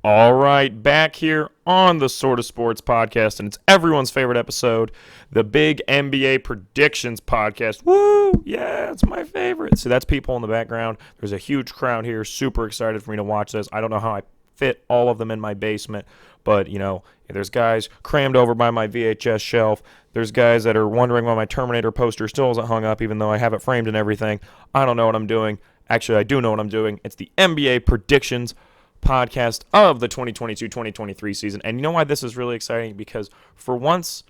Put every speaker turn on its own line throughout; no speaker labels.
All right, back here on the Sort of Sports podcast, and it's everyone's favorite episode, the Big NBA Predictions podcast. Woo! Yeah, it's my favorite. See, that's people in the background. There's a huge crowd here, super excited for me to watch this. I don't know how I fit all of them in my basement, but, there's guys crammed over by my VHS shelf. There's guys that are wondering why my Terminator poster still isn't hung up, even though I have it framed and everything. I don't know what I'm doing. Actually, I do know what I'm doing. It's the NBA Predictions podcast of the 2022-2023 season. And you know why this is really exciting? Because for once,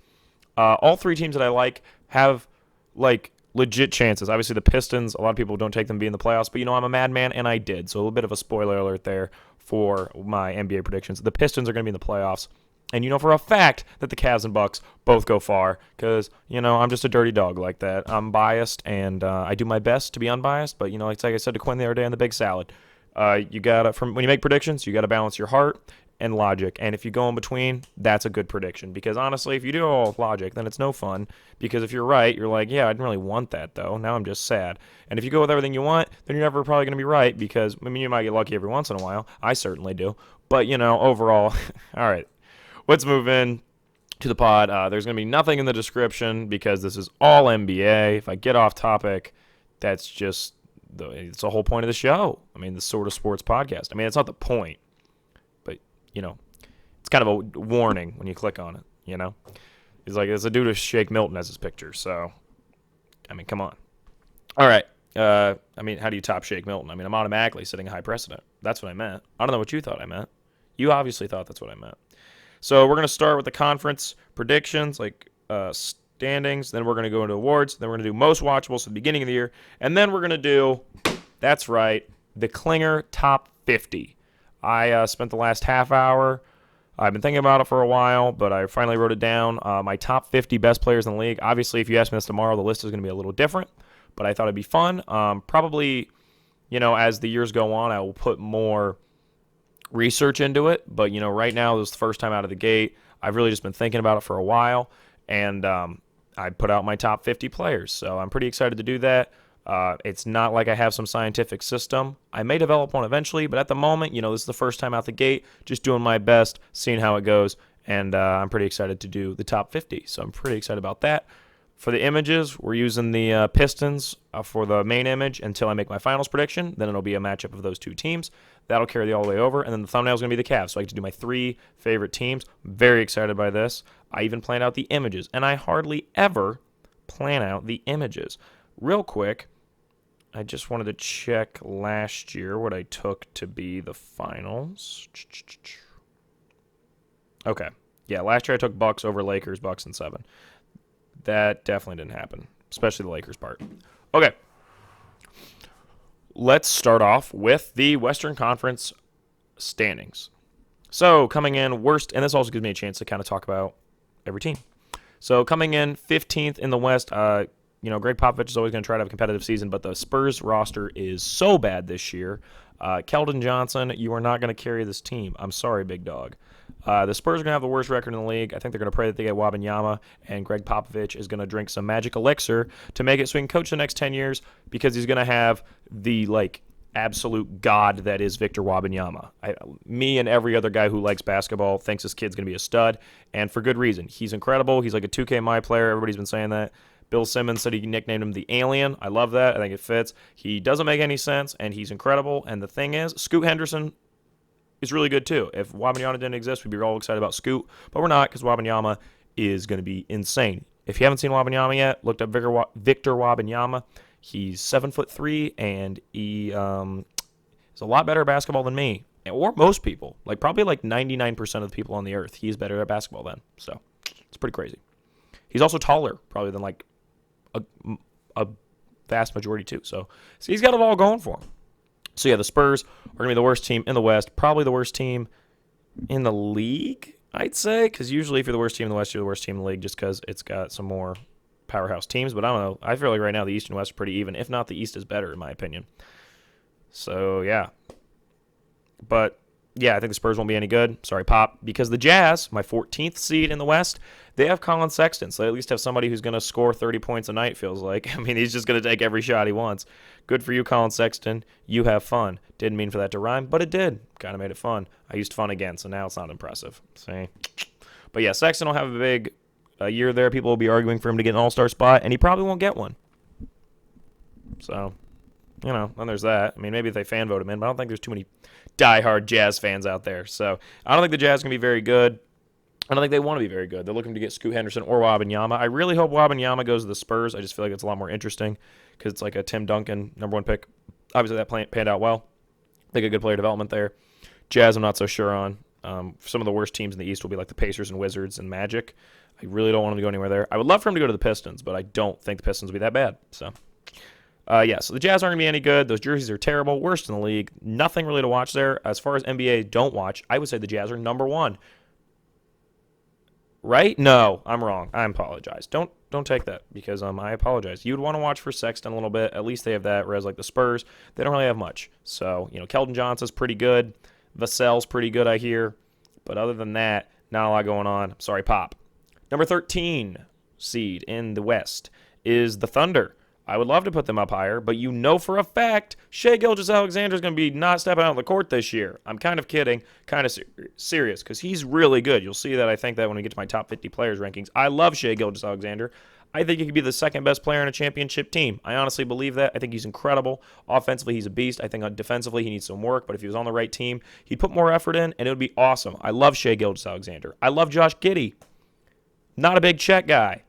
all three teams that I like have legit chances. Obviously, the Pistons, a lot of people don't take them to be in the playoffs, but I'm a madman, and I did. So a little bit of a spoiler alert there for my NBA predictions. The Pistons are going to be in the playoffs. And for a fact that the Cavs and Bucks both go far because, I'm just a dirty dog like that. I'm biased, and I do my best to be unbiased. But, it's like I said to Quinn the other day on the Big Salad. You gotta, from when you make predictions, you gotta balance your heart and logic. And if you go in between, that's a good prediction. Because honestly, if you do all with logic, then it's no fun. Because if you're right, you're like, yeah, I didn't really want that though. Now I'm just sad. And if you go with everything you want, then you're never probably gonna be right. Because you might get lucky every once in a while. I certainly do. But overall, all right. Let's move in to the pod. There's gonna be nothing in the description because this is all NBA. If I get off topic, that's just it's the whole point of the show. The Sort of Sports podcast. It's not the point, but it's kind of a warning when you click on it. It's like there's a dude with Shake Milton as his picture. So, come on. All right. How do you top Shake Milton? I'm automatically setting a high precedent. That's what I meant. I don't know what you thought I meant. You obviously thought that's what I meant. So we're gonna start with the conference predictions, standings, then we're going to go into awards, then we're going to do most watchables at the beginning of the year, and then we're going to do, that's right, the Klinger Top 50. I spent the last half hour, I've been thinking about it for a while, but I finally wrote it down, my top 50 best players in the league. Obviously, if you ask me this tomorrow, the list is going to be a little different, but I thought it'd be fun. Probably, as the years go on, I will put more research into it, but, right now, this is the first time out of the gate. I've really just been thinking about it for a while, and I put out my top 50 players, so I'm pretty excited to do that. It's not like I have some scientific system. I may develop one eventually, but at the moment, this is the first time out the gate, just doing my best, seeing how it goes, and I'm pretty excited to do the top 50, so I'm pretty excited about that. For the images, we're using the Pistons for the main image until I make my finals prediction. Then it'll be a matchup of those two teams. That'll carry the all the way over. And then the thumbnail is going to be the Cavs. So I get to do my three favorite teams. Very excited by this. I even planned out the images. And I hardly ever plan out the images. Real quick, I just wanted to check last year what I took to be the finals. Okay. Yeah, last year I took Bucks over Lakers, Bucks in 7. That definitely didn't happen, especially the Lakers part. Okay. Let's start off with the Western Conference standings. So coming in worst, and this also gives me a chance to kind of talk about every team. So coming in 15th in the West, Greg Popovich is always going to try to have a competitive season, but the Spurs roster is so bad this year. Keldon Johnson, you are not going to carry this team. I'm sorry, big dog. The Spurs are going to have the worst record in the league. I think they're going to pray that they get Wembanyama, and Greg Popovich is going to drink some magic elixir to make it so he can coach the next 10 years because he's going to have the, absolute god that is Victor Wembanyama. Me and every other guy who likes basketball thinks this kid's going to be a stud, and for good reason. He's incredible. He's like a 2K My player. Everybody's been saying that. Bill Simmons said he nicknamed him the Alien. I love that. I think it fits. He doesn't make any sense, and he's incredible. And the thing is, Scoot Henderson is really good too. If Wembanyama didn't exist, we'd be all excited about Scoot, but we're not because Wembanyama is going to be insane. If you haven't seen Wembanyama yet, looked up Victor Wembanyama. He's 7'3", and he is a lot better at basketball than me, or most people. Probably 99% of the people on the earth, he's better at basketball than. So it's pretty crazy. He's also taller, probably than a vast majority too. So he's got it all going for him. So yeah, the Spurs are going to be the worst team in the West, probably the worst team in the league, I'd say, because usually if you're the worst team in the West, you're the worst team in the league just because it's got some more powerhouse teams. But I don't know. I feel like right now the East and West are pretty even. If not, the East is better in my opinion. So yeah. But Yeah, I think the Spurs won't be any good. Sorry, Pop. Because the Jazz, my 14th seed in the West, they have Colin Sexton. So they at least have somebody who's going to score 30 points a night, feels like. I mean, he's just going to take every shot he wants. Good for you, Colin Sexton. You have fun. Didn't mean for that to rhyme, but it did. Kind of made it fun. I used fun again, so now it's not impressive. See? But yeah, Sexton will have a big year there. People will be arguing for him to get an all-star spot, and he probably won't get one. So, then there's that. I mean, maybe if they fan vote him in, but I don't think there's too many diehard Jazz fans out there. So I don't think the Jazz can be very good. I don't think they want to be very good. They're looking to get Scoot Henderson or Wembanyama. I really hope Wembanyama goes to the Spurs. I just feel like it's a lot more interesting because it's like a Tim Duncan #1 pick. Obviously, that panned out well. I think a good player development there. Jazz, I'm not so sure on. Some of the worst teams in the East will be like the Pacers and Wizards and Magic. I really don't want him to go anywhere there. I would love for him to go to the Pistons, but I don't think the Pistons will be that bad. So so the Jazz aren't going to be any good. Those jerseys are terrible, worst in the league. Nothing really to watch there. As far as NBA don't watch, I would say the Jazz are #1. Right? No, I'm wrong. I apologize. Don't take that because I apologize. You'd want to watch for Sexton a little bit. At least they have that, whereas like the Spurs, they don't really have much. So, Keldon Johnson's pretty good. Vassell's pretty good, I hear. But other than that, not a lot going on. Sorry, Pop. Number 13 seed in the West is the Thunder. I would love to put them up higher, but for a fact Shai Gilgeous-Alexander is going to be not stepping out on the court this year. I'm kind of kidding, kind of serious, because he's really good. You'll see that I think that when we get to my top 50 players rankings. I love Shai Gilgeous-Alexander. I think he could be the second best player in a championship team. I honestly believe that. I think he's incredible. Offensively, he's a beast. I think defensively, he needs some work, but if he was on the right team, he'd put more effort in, and it would be awesome. I love Shai Gilgeous-Alexander. I love Josh Giddey. Not a big check guy.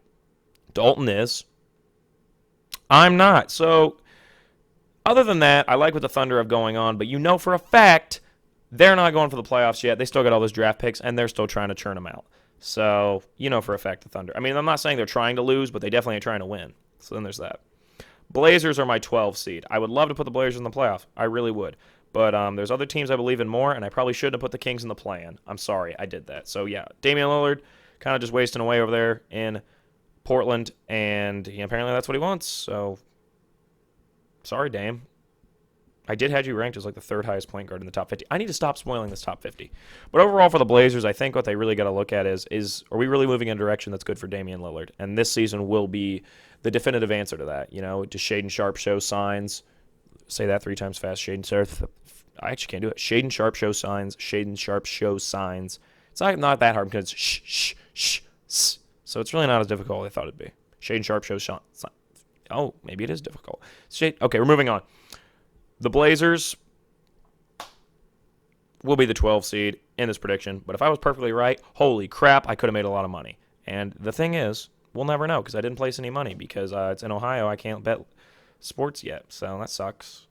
Dalton is. I'm not. So, other than that, I like what the Thunder have going on, but for a fact they're not going for the playoffs yet. They still got all those draft picks, and they're still trying to churn them out. So, for a fact the Thunder. I mean, I'm not saying they're trying to lose, but they definitely are trying to win. So then there's that. Blazers are my 12 seed. I would love to put the Blazers in the playoff. I really would. But there's other teams I believe in more, and I probably shouldn't have put the Kings in the play-in. I'm sorry, I did that. So, yeah, Damian Lillard kind of just wasting away over there in Portland, and apparently that's what he wants. So, sorry, Dame. I did have you ranked as like the third highest point guard in the top 50. I need to stop spoiling this top 50. But overall for the Blazers, I think what they really got to look at is are we really moving in a direction that's good for Damian Lillard? And this season will be the definitive answer to that. Does Shaedon Sharpe show signs? Say that 3 times fast. I actually can't do it. Shaedon Sharpe show signs. Shaedon Sharpe shows signs. It's not that hard because it's shh. So it's really not as difficult as I thought it'd be. Shaedon Sharpe shows signs. Oh, maybe it is difficult. Okay, we're moving on. The Blazers will be the 12 seed in this prediction, but if I was perfectly right, holy crap, I could have made a lot of money. And the thing is, we'll never know because I didn't place any money because it's in Ohio. I can't bet sports yet, so that sucks.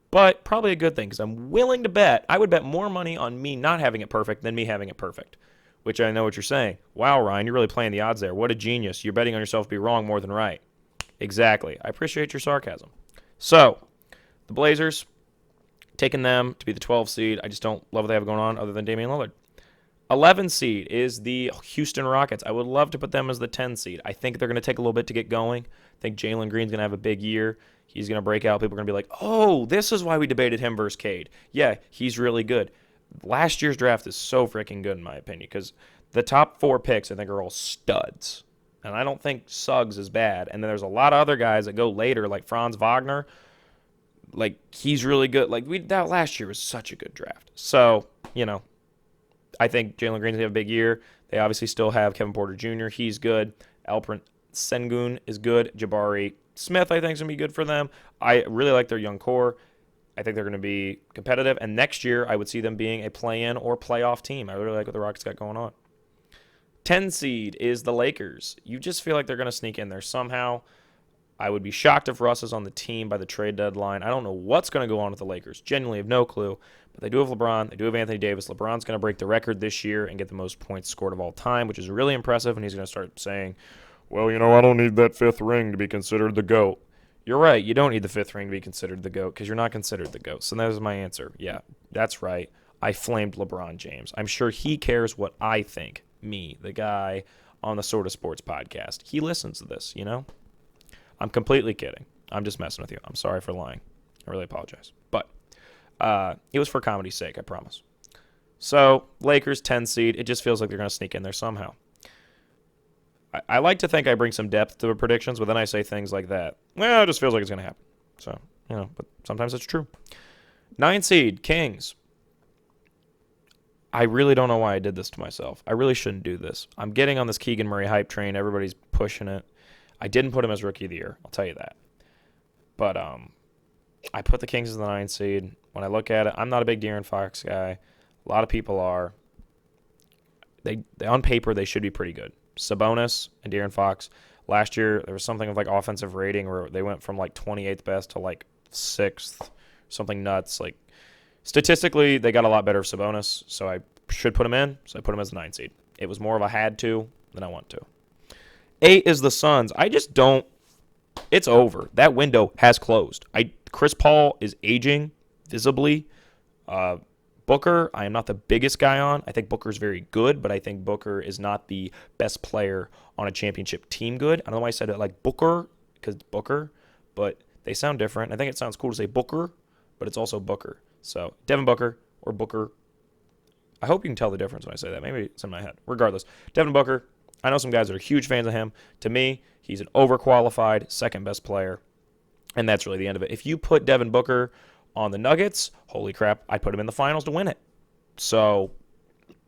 But probably a good thing because I'm willing to bet. I would bet more money on me not having it perfect than me having it perfect, which I know what you're saying. Wow, Ryan, you're really playing the odds there. What a genius. You're betting on yourself to be wrong more than right. Exactly. I appreciate your sarcasm. So, the Blazers, taking them to be the 12 seed. I just don't love what they have going on other than Damian Lillard. 11 seed is the Houston Rockets. I would love to put them as the 10 seed. I think they're going to take a little bit to get going. I think Jalen Green's going to have a big year. He's going to break out. People are going to be like, oh, this is why we debated him versus Cade. Yeah, he's really good. Last year's draft is so freaking good in my opinion because the top 4 picks I think are all studs. And I don't think Suggs is bad. And then there's a lot of other guys that go later like Franz Wagner. Like, he's really good. Like, that last year was such a good draft. So, I think Jalen Green's going to have a big year. They obviously still have Kevin Porter Jr. He's good. Alperen Sengun is good. Jabari Smith, I think, is going to be good for them. I really like their young core. I think they're going to be competitive. And next year, I would see them being a play-in or playoff team. I really like what the Rockets got going on. 10 seed is the Lakers. You just feel like they're going to sneak in there somehow. I would be shocked if Russ is on the team by the trade deadline. I don't know what's going to go on with the Lakers. Genuinely have no clue. But they do have LeBron. They do have Anthony Davis. LeBron's going to break the record this year and get the most points scored of all time, which is really impressive. And he's going to start saying, well, I don't need that 5th ring to be considered the GOAT. You're right. You don't need the 5th ring to be considered the GOAT because you're not considered the GOAT. So that is my answer. Yeah, that's right. I flamed LeBron James. I'm sure he cares what I think. Me, the guy on the Sort of Sports podcast. He listens to this, I'm completely kidding. I'm just messing with you. I'm sorry for lying. I really apologize. But It was for comedy's sake, I promise. So, Lakers 10 seed. It just feels like they're going to sneak in there somehow. I like to think I bring some depth to the predictions, but then I say things like that. Well, it just feels like it's going to happen. So, but sometimes it's true. 9 seed, Kings. I really don't know why I did this to myself. I really shouldn't do this. I'm getting on this Keegan Murray hype train. Everybody's pushing it. I didn't put him as Rookie of the Year. I'll tell you that. But I put the Kings as the 9 seed. When I look at it, I'm not a big De'Aaron Fox guy. A lot of people are. They on paper, they should be pretty good. Sabonis and De'Aaron Fox. Last year, there was something of like offensive rating where they went from like 28th best to like 6th, something nuts. Like statistically, they got a lot better of Sabonis, so I should put him in. So I put him as the 9 seed. It was more of a had to than I want to. 8 is the Suns. I just don't. It's over. That window has closed. Chris Paul is aging visibly. Booker, I am not the biggest guy on. I think Booker's very good, but I think Booker is not the best player on a championship team good. I don't know why I said it like Booker, because Booker, but they sound different. I think it sounds cool to say Booker, but it's also Booker. So Devin Booker or Booker. I hope you can tell the difference when I say that. Maybe it's in my head. Regardless, Devin Booker, I know some guys that are huge fans of him. To me, he's an overqualified second best player, and that's really the end of it. If you put Devin Booker on the Nuggets, holy crap, I'd put him in the finals to win it. So,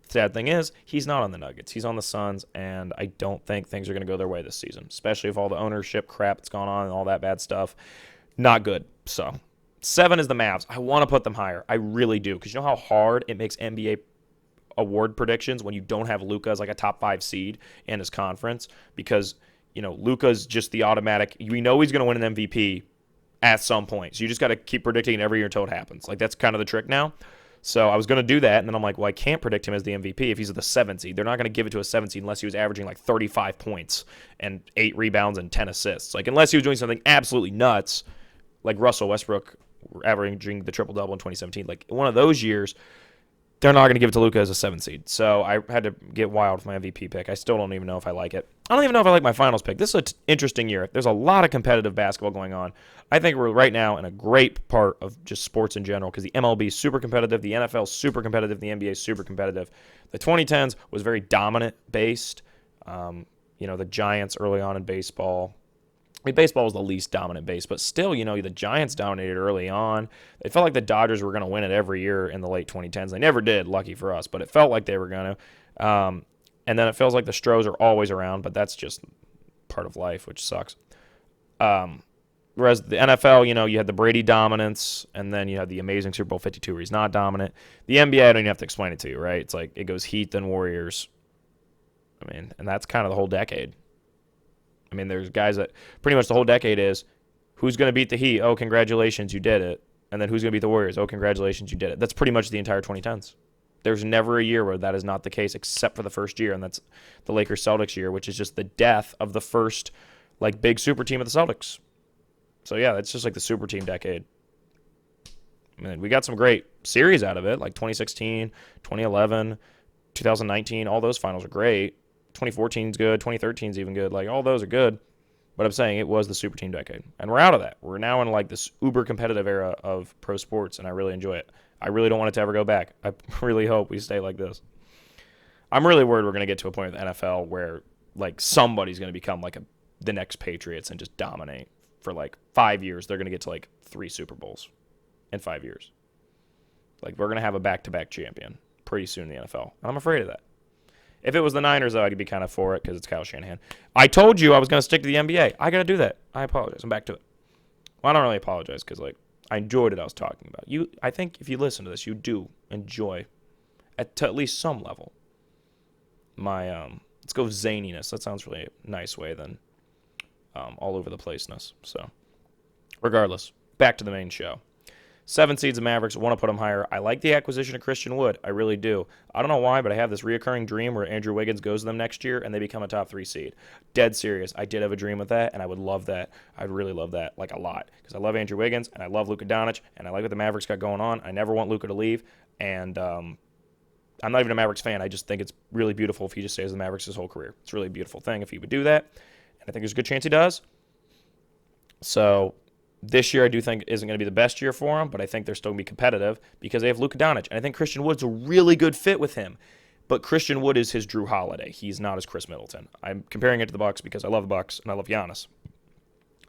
sad thing is, he's not on the Nuggets. He's on the Suns, and I don't think things are going to go their way this season, especially if all the ownership crap that's gone on and all that bad stuff. Not good. So, 7 is the Mavs. I want to put them higher. I really do, because you know how hard it makes NBA award predictions when you don't have Luka as like a top 5 seed in his conference, because, Luka's just the automatic. We know he's going to win an MVP at some point. So you just got to keep predicting every year until it happens. Like, that's kind of the trick now. So I was going to do that, and then I'm like, well, I can't predict him as the MVP if he's at the 7th seed. They're not going to give it to a 7th seed unless he was averaging like 35 points and 8 rebounds and 10 assists. Like, unless he was doing something absolutely nuts, like Russell Westbrook averaging the triple-double in 2017. Like, one of those years, they're not going to give it to Luka as a 7th seed. So I had to get wild with my MVP pick. I still don't even know if I like it. I don't even know if I like my finals pick. This is an interesting year. There's a lot of competitive basketball going on. I think we're right now in a great part of just sports in general, because the MLB is super competitive, the NFL is super competitive, the NBA is super competitive. The 2010s was very dominant based. The Giants early on in baseball. I mean, baseball was the least dominant base, but still, the Giants dominated early on. It felt like the Dodgers were going to win it every year in the late 2010s. They never did, lucky for us, but it felt like they were going to. And then it feels like the Stros are always around, but that's just part of life, which sucks. Whereas the NFL, you had the Brady dominance, and then you had the amazing Super Bowl 52 where he's not dominant. The NBA, I don't even have to explain it to you, right? It's like it goes Heat, then Warriors. And that's kind of the whole decade. There's guys that pretty much the whole decade is who's going to beat the Heat? Oh, congratulations, you did it. And then who's going to beat the Warriors? Oh, congratulations, you did it. That's pretty much the entire 2010s. There's never a year where that is not the case except for the first year, and that's the Lakers-Celtics year, which is just the death of the first big super team of the Celtics. So, yeah, that's just like the super team decade. We got some great series out of it, like 2016, 2011, 2019. All those finals are great. 2014 is good. 2013 is even good. Like, all those are good. But I'm saying it was the super team decade. And we're out of that. We're now in this uber competitive era of pro sports, and I really enjoy it. I really don't want it to ever go back. I really hope we stay like this. I'm really worried we're going to get to a point in the NFL where somebody's going to become the next Patriots and just dominate for 5 years. They're going to get to 3 Super Bowls in 5 years. We're going to have a back-to-back champion pretty soon in the NFL. And I'm afraid of that. If it was the Niners, though, I'd be kind of for it because it's Kyle Shanahan. I told you I was going to stick to the NBA. I got to do that. I apologize. I'm back to it. Well, I don't really apologize because, I enjoyed what I was talking about. I think if you listen to this, you do enjoy, to at least some level, my, let's go zaniness. That sounds really nice way than all over the placeness. So, regardless, back to the main show. 7 seeds of Mavericks. Want to put them higher. I like the acquisition of Christian Wood. I really do. I don't know why, but I have this reoccurring dream where Andrew Wiggins goes to them next year and they become a top 3 seed. Dead serious. I did have a dream with that, and I would love that. I'd really love that a lot because I love Andrew Wiggins and I love Luka Doncic and I like what the Mavericks got going on. I never want Luka to leave, and I'm not even a Mavericks fan. I just think it's really beautiful if he just stays with the Mavericks his whole career. It's a really beautiful thing if he would do that, and I think there's a good chance he does. So This year I do think isn't going to be the best year for them, but I think they're still going to be competitive because they have Luka Doncic. And I think Christian Wood's a really good fit with him. But Christian Wood is his Drew Holiday. He's not his Chris Middleton. I'm comparing it to the Bucks because I love the Bucks and I love Giannis.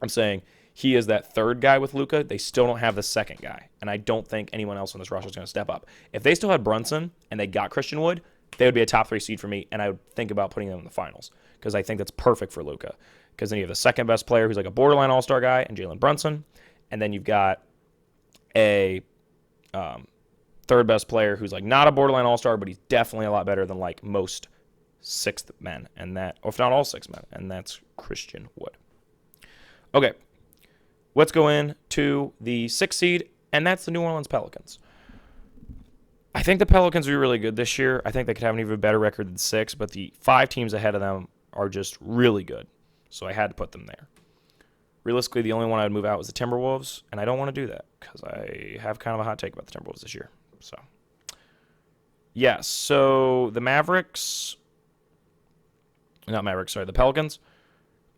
I'm saying he is that third guy with Luka. They still don't have the second guy. And I don't think anyone else on this roster is going to step up. If they still had Brunson and they got Christian Wood, they would be a top 3 seed for me, and I would think about putting them in the finals because I think that's perfect for Luka. Because then you have the second best player who's like a borderline all-star guy and Jalen Brunson. And then you've got a third best player who's like not a borderline all-star, but he's definitely a lot better than like most sixth men, and that, or if not all six men, and that's Christian Wood. Okay, let's go into the 6th seed, and that's the New Orleans Pelicans. I think the Pelicans will be really good this year. I think they could have an even better record than 6, but the 5 teams ahead of them are just really good, so I had to put them there. Realistically, the only one I would move out was the Timberwolves, and I don't want to do that because I have kind of a hot take about the Timberwolves this year. So, yes, so the Pelicans.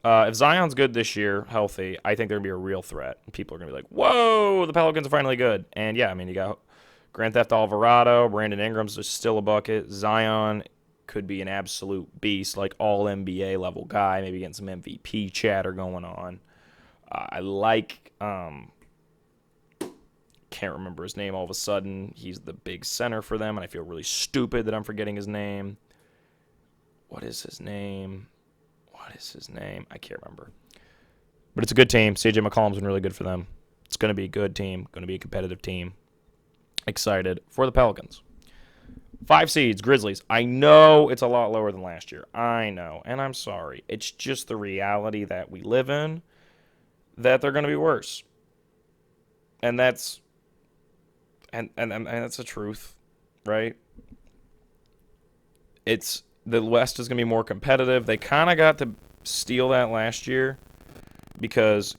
If Zion's good this year, healthy, I think they're going to be a real threat. People are going to be like, whoa, the Pelicans are finally good. And, yeah, I mean, you got Grand Theft Alvarado, Brandon Ingram's still a bucket. Zion could be an absolute beast, like all NBA level guy, maybe getting some MVP chatter going on. I like, can't remember his name all of a sudden. He's the big center for them, and I feel really stupid that I'm forgetting his name. What is his name? I can't remember. But it's a good team. CJ McCollum's been really good for them. It's going to be a good team, going to be a competitive team. Excited for the Pelicans. 5 seeds, Grizzlies. I know it's a lot lower than last year. I know, and I'm sorry. It's just the reality that we live in, that they're going to be worse. And that's and that's the truth, right? It's the West is going to be more competitive. They kind of got to steal that last year because,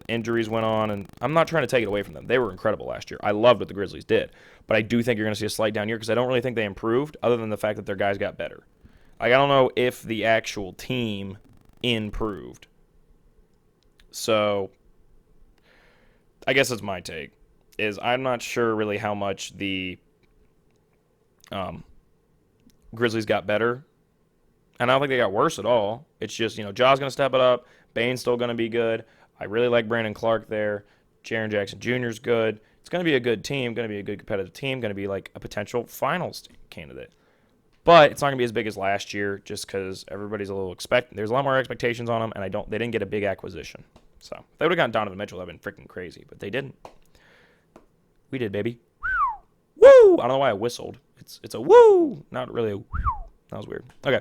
injuries went on, and I'm not trying to take it away from them. They were incredible last year. I loved what the Grizzlies did, but I do think you're going to see a slight down year because I don't really think they improved other than the fact that their guys got better. Like, I don't know if the actual team improved. So, I guess that's my take, is I'm not sure really how much the Grizzlies got better, and I don't think they got worse at all. It's just, Ja's going to step it up. Bane's still going to be good. I really like Brandon Clark there. Jaren Jackson Jr. is good. It's going to be a good team, going to be a good competitive team, going to be like a potential finals candidate. But it's not going to be as big as last year just because everybody's a little there's a lot more expectations on them, and they didn't get a big acquisition. So if they would have gotten Donovan Mitchell, that would have been freaking crazy, but they didn't. We did, baby. Woo! I don't know why I whistled. It's a woo, not really a woo. That was weird. Okay.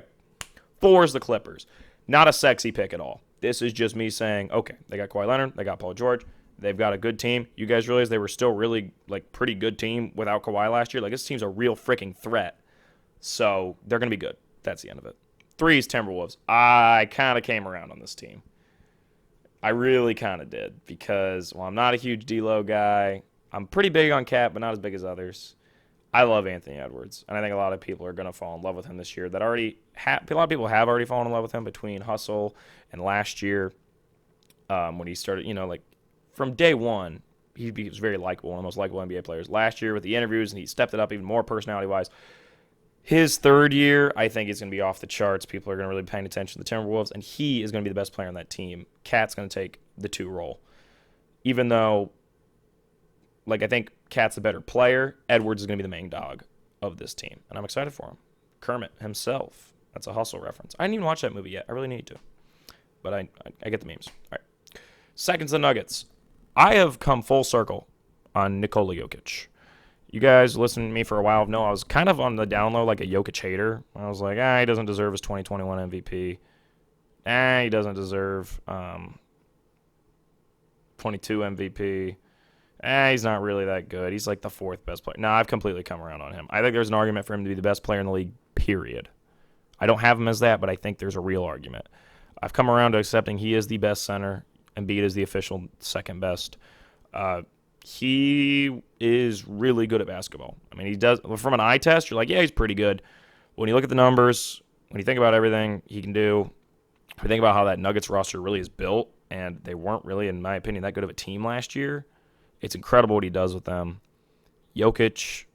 4 is the Clippers. Not a sexy pick at all. This is just me saying, okay, they got Kawhi Leonard, they got Paul George, they've got a good team. You guys realize they were still really, pretty good team without Kawhi last year? This team's a real freaking threat. So they're going to be good. That's the end of it. 3 is Timberwolves. I kind of came around on this team. I really kind of did because, I'm not a huge D'Lo guy. I'm pretty big on Cat, but not as big as others. I love Anthony Edwards, and I think a lot of people are going to fall in love with him this year. A lot of people have already fallen in love with him between Hustle and last year when he started, from day one, he was very likable, one of the most likable NBA players. Last year with the interviews, and he stepped it up even more personality-wise. His 3rd year, I think, is going to be off the charts. People are going to really be paying attention to the Timberwolves, and he is going to be the best player on that team. Cat's going to take the 2 role. Even though, I think Cat's a better player, Edwards is going to be the main dog of this team, and I'm excited for him. Kermit himself. That's a Hustle reference. I didn't even watch that movie yet. I really need to. But I get the memes. All right. 2nd's the Nuggets. I have come full circle on Nikola Jokic. You guys listening to me for a while know I was kind of on the down low like a Jokic hater. I was like, he doesn't deserve his 2021 MVP. He doesn't deserve 22 MVP. He's not really that good. He's like the 4th best player. No, I've completely come around on him. I think there's an argument for him to be the best player in the league, period. I don't have him as that, but I think there's a real argument. I've come around to accepting he is the best center. Embiid is the official 2nd best. He is really good at basketball. I mean, he does, from an eye test, you're like, yeah, he's pretty good. When you look at the numbers, when you think about everything he can do, if you think about how that Nuggets roster really is built, and they weren't really, in my opinion, that good of a team last year. It's incredible what he does with them. Jokic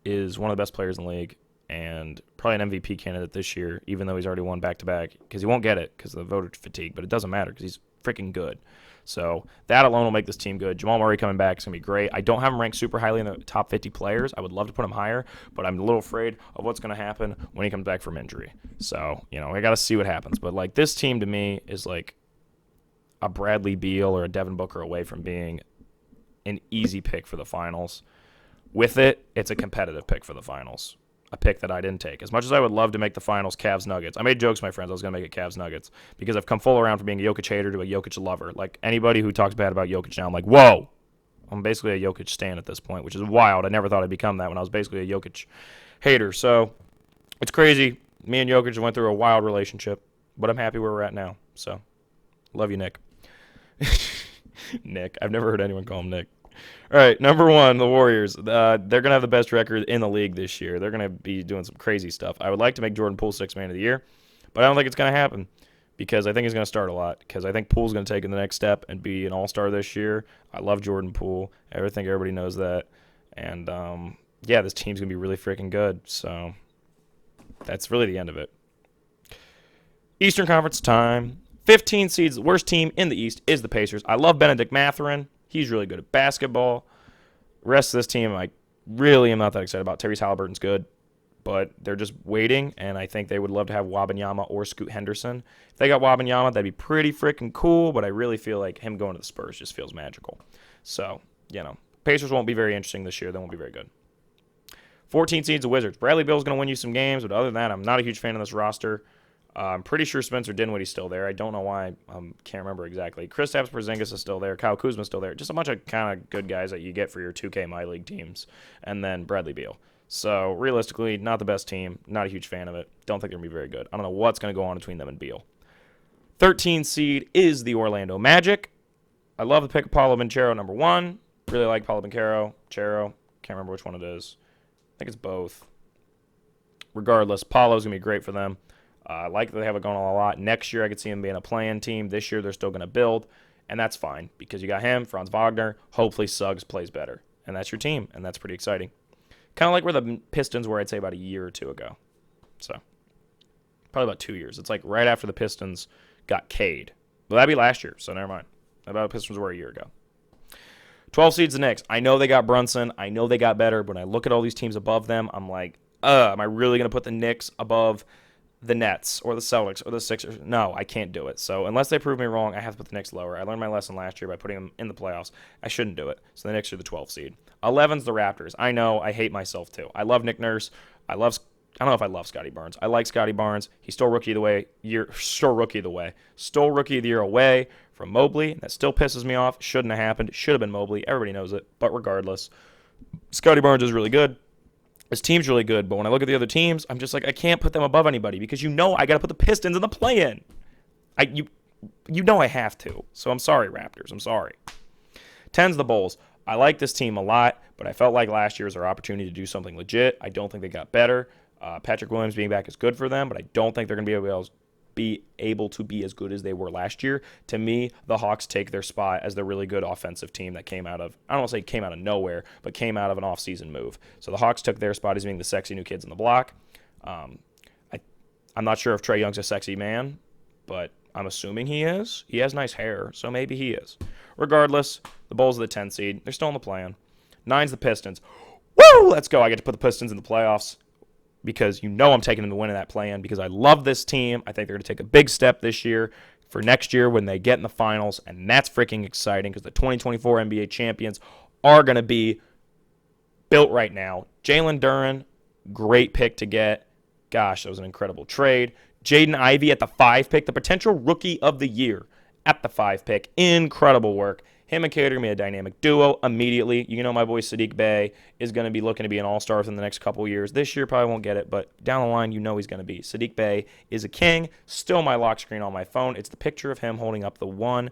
is one of the best players in the league and probably an MVP candidate this year, even though he's already won back-to-back, because he won't get it because of the voter fatigue, but it doesn't matter because he's freaking good. So that alone will make this team good. Jamal Murray coming back is going to be great. I don't have him ranked super highly in the top 50 players. I would love to put him higher, but I'm a little afraid of what's going to happen when he comes back from injury. So, I got to see what happens. But, this team to me is like a Bradley Beal or a Devin Booker away from being an easy pick for the finals. With it, it's a competitive pick for the finals. A pick that I didn't take. As much as I would love to make the finals Cavs Nuggets, I made jokes, my friends, I was going to make it Cavs Nuggets because I've come full around from being a Jokic hater to a Jokic lover. Like, anybody who talks bad about Jokic now, I'm like, whoa! I'm basically a Jokic stan at this point, which is wild. I never thought I'd become that when I was basically a Jokic hater. So, it's crazy. Me and Jokic went through a wild relationship, but I'm happy where we're at now. So, love you, Nick. Nick. I've never heard anyone call him Nick. All right, number 1, the Warriors. They're going to have the best record in the league this year. They're going to be doing some crazy stuff. I would like to make Jordan Poole 6th man of the year, but I don't think it's going to happen because I think he's going to start a lot because I think Poole's going to take the next step and be an all-star this year. I love Jordan Poole. I think everybody knows that. And, this team's going to be really freaking good. So that's really the end of it. Eastern Conference time. 15 seeds, the worst team in the East is the Pacers. I love Benedict Mathurin. He's really good at basketball. The rest of this team, I really am not that excited about. Tyrese Halliburton's good, but they're just waiting, and I think they would love to have Wembanyama or Scoot Henderson. If they got Wembanyama, that'd be pretty freaking cool, but I really feel like him going to the Spurs just feels magical. So, Pacers won't be very interesting this year. They won't be very good. 14 seeds, the Wizards. Bradley Beal's going to win you some games, but other than that, I'm not a huge fan of this roster. I'm pretty sure Spencer Dinwiddie's still there. I don't know why. Can't remember exactly. Kristaps Porzingis is still there. Kyle Kuzma's still there. Just a bunch of kind of good guys that you get for your 2K My League teams. And then Bradley Beal. So, realistically, not the best team. Not a huge fan of it. Don't think they're going to be very good. I don't know what's going to go on between them and Beal. 13 seed is the Orlando Magic. I love the pick of Paolo Banchero, number 1. Really like Paolo Banchero. Can't remember which one it is. I think it's both. Regardless, Paolo's going to be great for them. I like that they have it going on a lot. Next year, I could see them being a play-in team. This year, they're still going to build, and that's fine because you got him, Franz Wagner. Hopefully, Suggs plays better, and that's your team, and that's pretty exciting. Kind of like where the Pistons were, I'd say, about a year or two ago. So, probably about 2 years. It's like right after the Pistons got Cade. Well, that'd be last year, so never mind. About the Pistons were a year ago. 12 seeds the Knicks. I know they got Brunson. I know they got better, but when I look at all these teams above them, I'm like, am I really going to put the Knicks above the Nets or the Celtics or the Sixers? No, I can't do it. So unless they prove me wrong, I have to put the Knicks lower. I learned my lesson last year by putting them in the playoffs. I shouldn't do it. So the Knicks are the 12th seed. 11's the Raptors. I know. I hate myself too. I love Nick Nurse. I don't know if I love Scotty Barnes. I like Scotty Barnes. He's still rookie of the year away from Mobley. That still pisses me off. Shouldn't have happened. Should have been Mobley. Everybody knows it. But regardless, Scotty Barnes is really good. His team's really good, but when I look at the other teams, I'm just like, I can't put them above anybody because I got to put the Pistons in the play-in. I have to. So I'm sorry, Raptors. I'm sorry. 10's the Bulls. I like this team a lot, but I felt like last year was our opportunity to do something legit. I don't think they got better. Patrick Williams being back is good for them, but I don't think they're going to be able to be as good as they were last year. To me, the Hawks take their spot as the really good offensive team that came out of, I don't want to say came out of nowhere, but came out of an offseason move. So the Hawks took their spot as being the sexy new kids on the block. I'm not sure if Trae Young's a sexy man, but I'm assuming he is. He has nice hair, so maybe he is. Regardless, the Bulls are the 10 seed. They're still in the play-in. 9's the Pistons. Woo! Let's go. I get to put the Pistons in the playoffs because I'm taking them to win in that play-in because I love this team. I think they're going to take a big step this year for next year when they get in the finals, and that's freaking exciting because the 2024 NBA champions are going to be built right now. Jalen Duren, great pick to get. Gosh, that was an incredible trade. Jaden Ivey at the 5 pick, the potential rookie of the year at the 5 pick. Incredible work. Him and Cade are going to be a dynamic duo immediately. My boy Sadiq Bey is going to be looking to be an all-star within the next couple of years. This year probably won't get it, but down the line, he's going to be. Sadiq Bey is a king. Still my lock screen on my phone. It's the picture of him holding up the one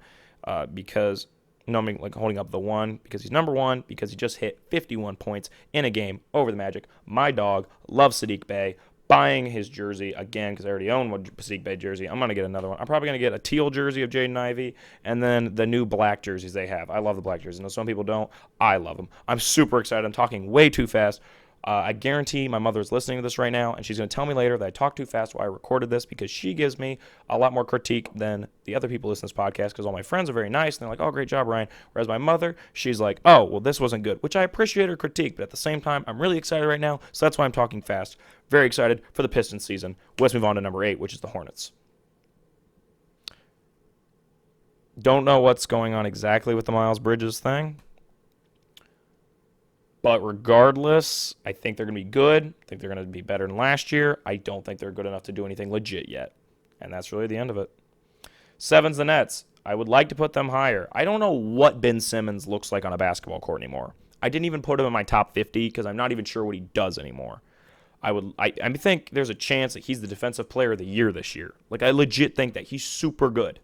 because he's number 1 because he just hit 51 points in a game over the Magic. My dog loves Sadiq Bey. buying his jersey again because I already own one Saddiq Bey jersey. I'm going to get another one. I'm probably going to get a teal jersey of Jaden Ivey and then the new black jerseys they have. I love the black jerseys. I know some people don't. I love them. I'm super excited. I'm talking way too fast. I guarantee my mother is listening to this right now, and she's going to tell me later that I talked too fast while I recorded this because she gives me a lot more critique than the other people listening to this podcast because all my friends are very nice, and they're like, oh, great job, Ryan. Whereas my mother, she's like, oh, well, this wasn't good, which I appreciate her critique, but at the same time, I'm really excited right now, so that's why I'm talking fast. Very excited for the Pistons season. Let's move on to number 8, which is the Hornets. Don't know what's going on exactly with the Miles Bridges thing. But regardless, I think they're going to be good. I think they're going to be better than last year. I don't think they're good enough to do anything legit yet. And that's really the end of it. 7's the Nets. I would like to put them higher. I don't know what Ben Simmons looks like on a basketball court anymore. I didn't even put him in my top 50 because I'm not even sure what he does anymore. I think there's a chance that he's the defensive player of the year this year. Like, I legit think that he's super good.